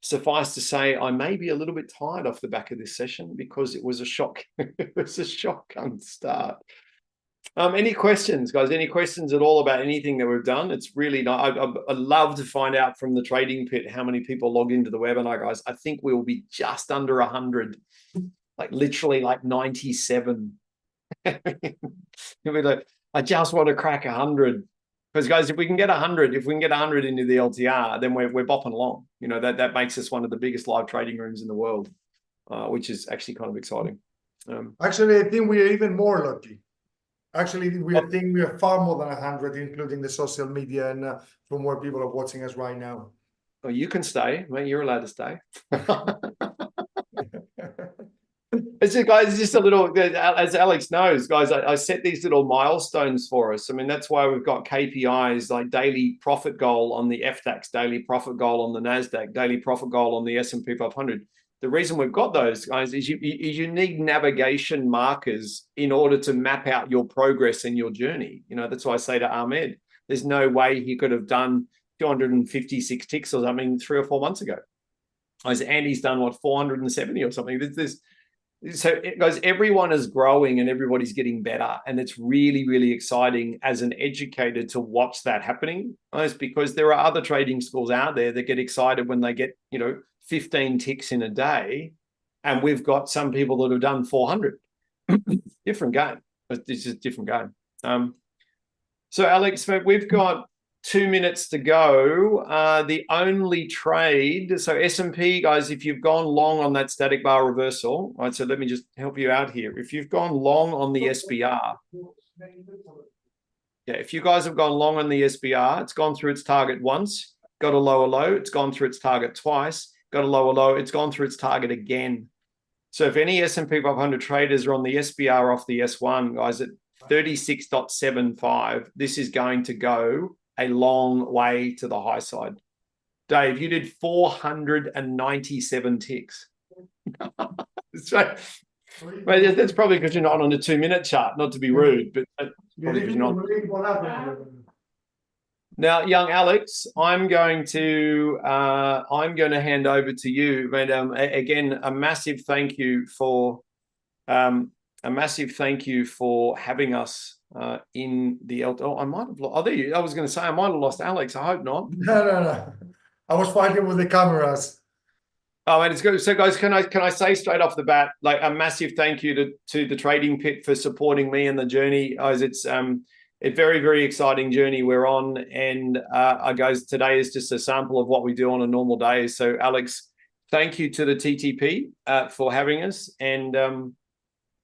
Suffice to say, I may be a little bit tired off the back of this session because it was a shock. It was a shotgun start. Any questions, guys? Any questions at all about anything that we've done? It's really not. I'd love to find out from the trading pit how many people log into the webinar, guys. I think we will be just under 100, like literally like 97. I just want to crack 100. Because guys, if we can get 100, into the LTR, then we're bopping along. You know, that makes us one of the biggest live trading rooms in the world, which is actually kind of exciting. Actually, I think we're even more lucky. Actually, I think we are far more than 100, including the social media and from where people are watching us right now. Oh, you can stay, mate. You're allowed to stay. It's just, guys, it's just a little, as Alex knows, guys, I set these little milestones for us. I mean, that's why we've got KPIs like daily profit goal on the FDAX, daily profit goal on the NASDAQ, daily profit goal on the S&P 500. The reason we've got those, guys, is you need navigation markers in order to map out your progress and your journey. You know, that's why I say to Ahmed, there's no way he could have done 256 ticks or something 3 or 4 months ago. As Andy's done, what, 470 or something. So, guys, everyone is growing and everybody's getting better. And it's really, really exciting as an educator to watch that happening. Guys, because there are other trading schools out there that get excited when they get, 15 ticks in a day. And we've got some people that have done 400. Different game. It's just a different game. So, Alex, we've got 2 minutes to go. The only trade, so S&P, guys, if you've gone long on that static bar reversal, right, so let me just help you out here. If you've gone long on the SBR, if you guys have gone long on the SBR, it's gone through its target once, got a lower low, it's gone through its target twice, got a lower low, it's gone through its target again. So if any S&P 500 traders are on the SBR off the S1, guys, at 36.75, this is going to go a long way to the high side. Dave, you did 497 ticks. So, well, that's probably because you're not on a 2-minute chart, not to be rude, but probably because you're not. Now, young Alex, I'm going to hand over to you. But again, a massive thank you for having us in the I might have lost. Oh, there you. I was going to say I might have lost Alex. I hope not. No. I was fighting with the cameras. Oh, man, it's good. So, guys, can I say straight off the bat, like a massive thank you to the Trading Pit for supporting me in the journey. Guys, it's a very, very exciting journey we're on, and guys, today is just a sample of what we do on a normal day. So, Alex, thank you to the TTP for having us, and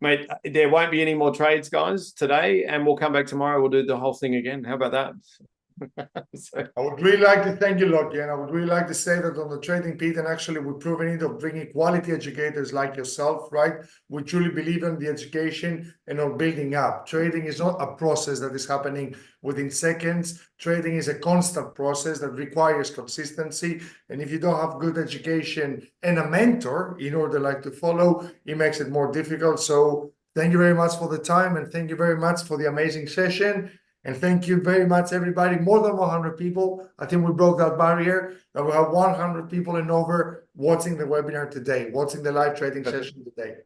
mate, there won't be any more trades, guys, today, and we'll come back tomorrow. We'll do the whole thing again. How about that? So, I would really like to thank you, Lachlan, and I would really like to say that on the Trading Pete, and actually we're proving it of bringing quality educators like yourself, right? We truly believe in the education and on building up. Trading is not a process that is happening within seconds. Trading is a constant process that requires consistency. And if you don't have good education and a mentor in order like to follow, it makes it more difficult. So thank you very much for the time, and thank you very much for the amazing session. And thank you very much, everybody. More than 100 people. I think we broke that barrier. And we have 100 people and over watching the webinar today, watching the live trading session today.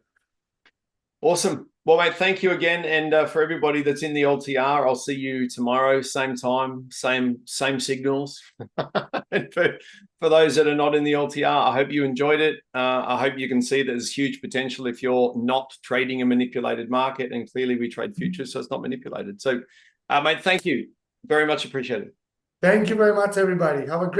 awesome. Well, mate, thank you again. And for everybody that's in the LTR, I'll see you tomorrow, same time, same signals. And for those that are not in the LTR, I hope you enjoyed it. I hope you can see that there's huge potential if you're not trading a manipulated market. And clearly we trade futures, so it's not manipulated. So, mate, thank you. Very much appreciated. Thank you very much, everybody. Have a great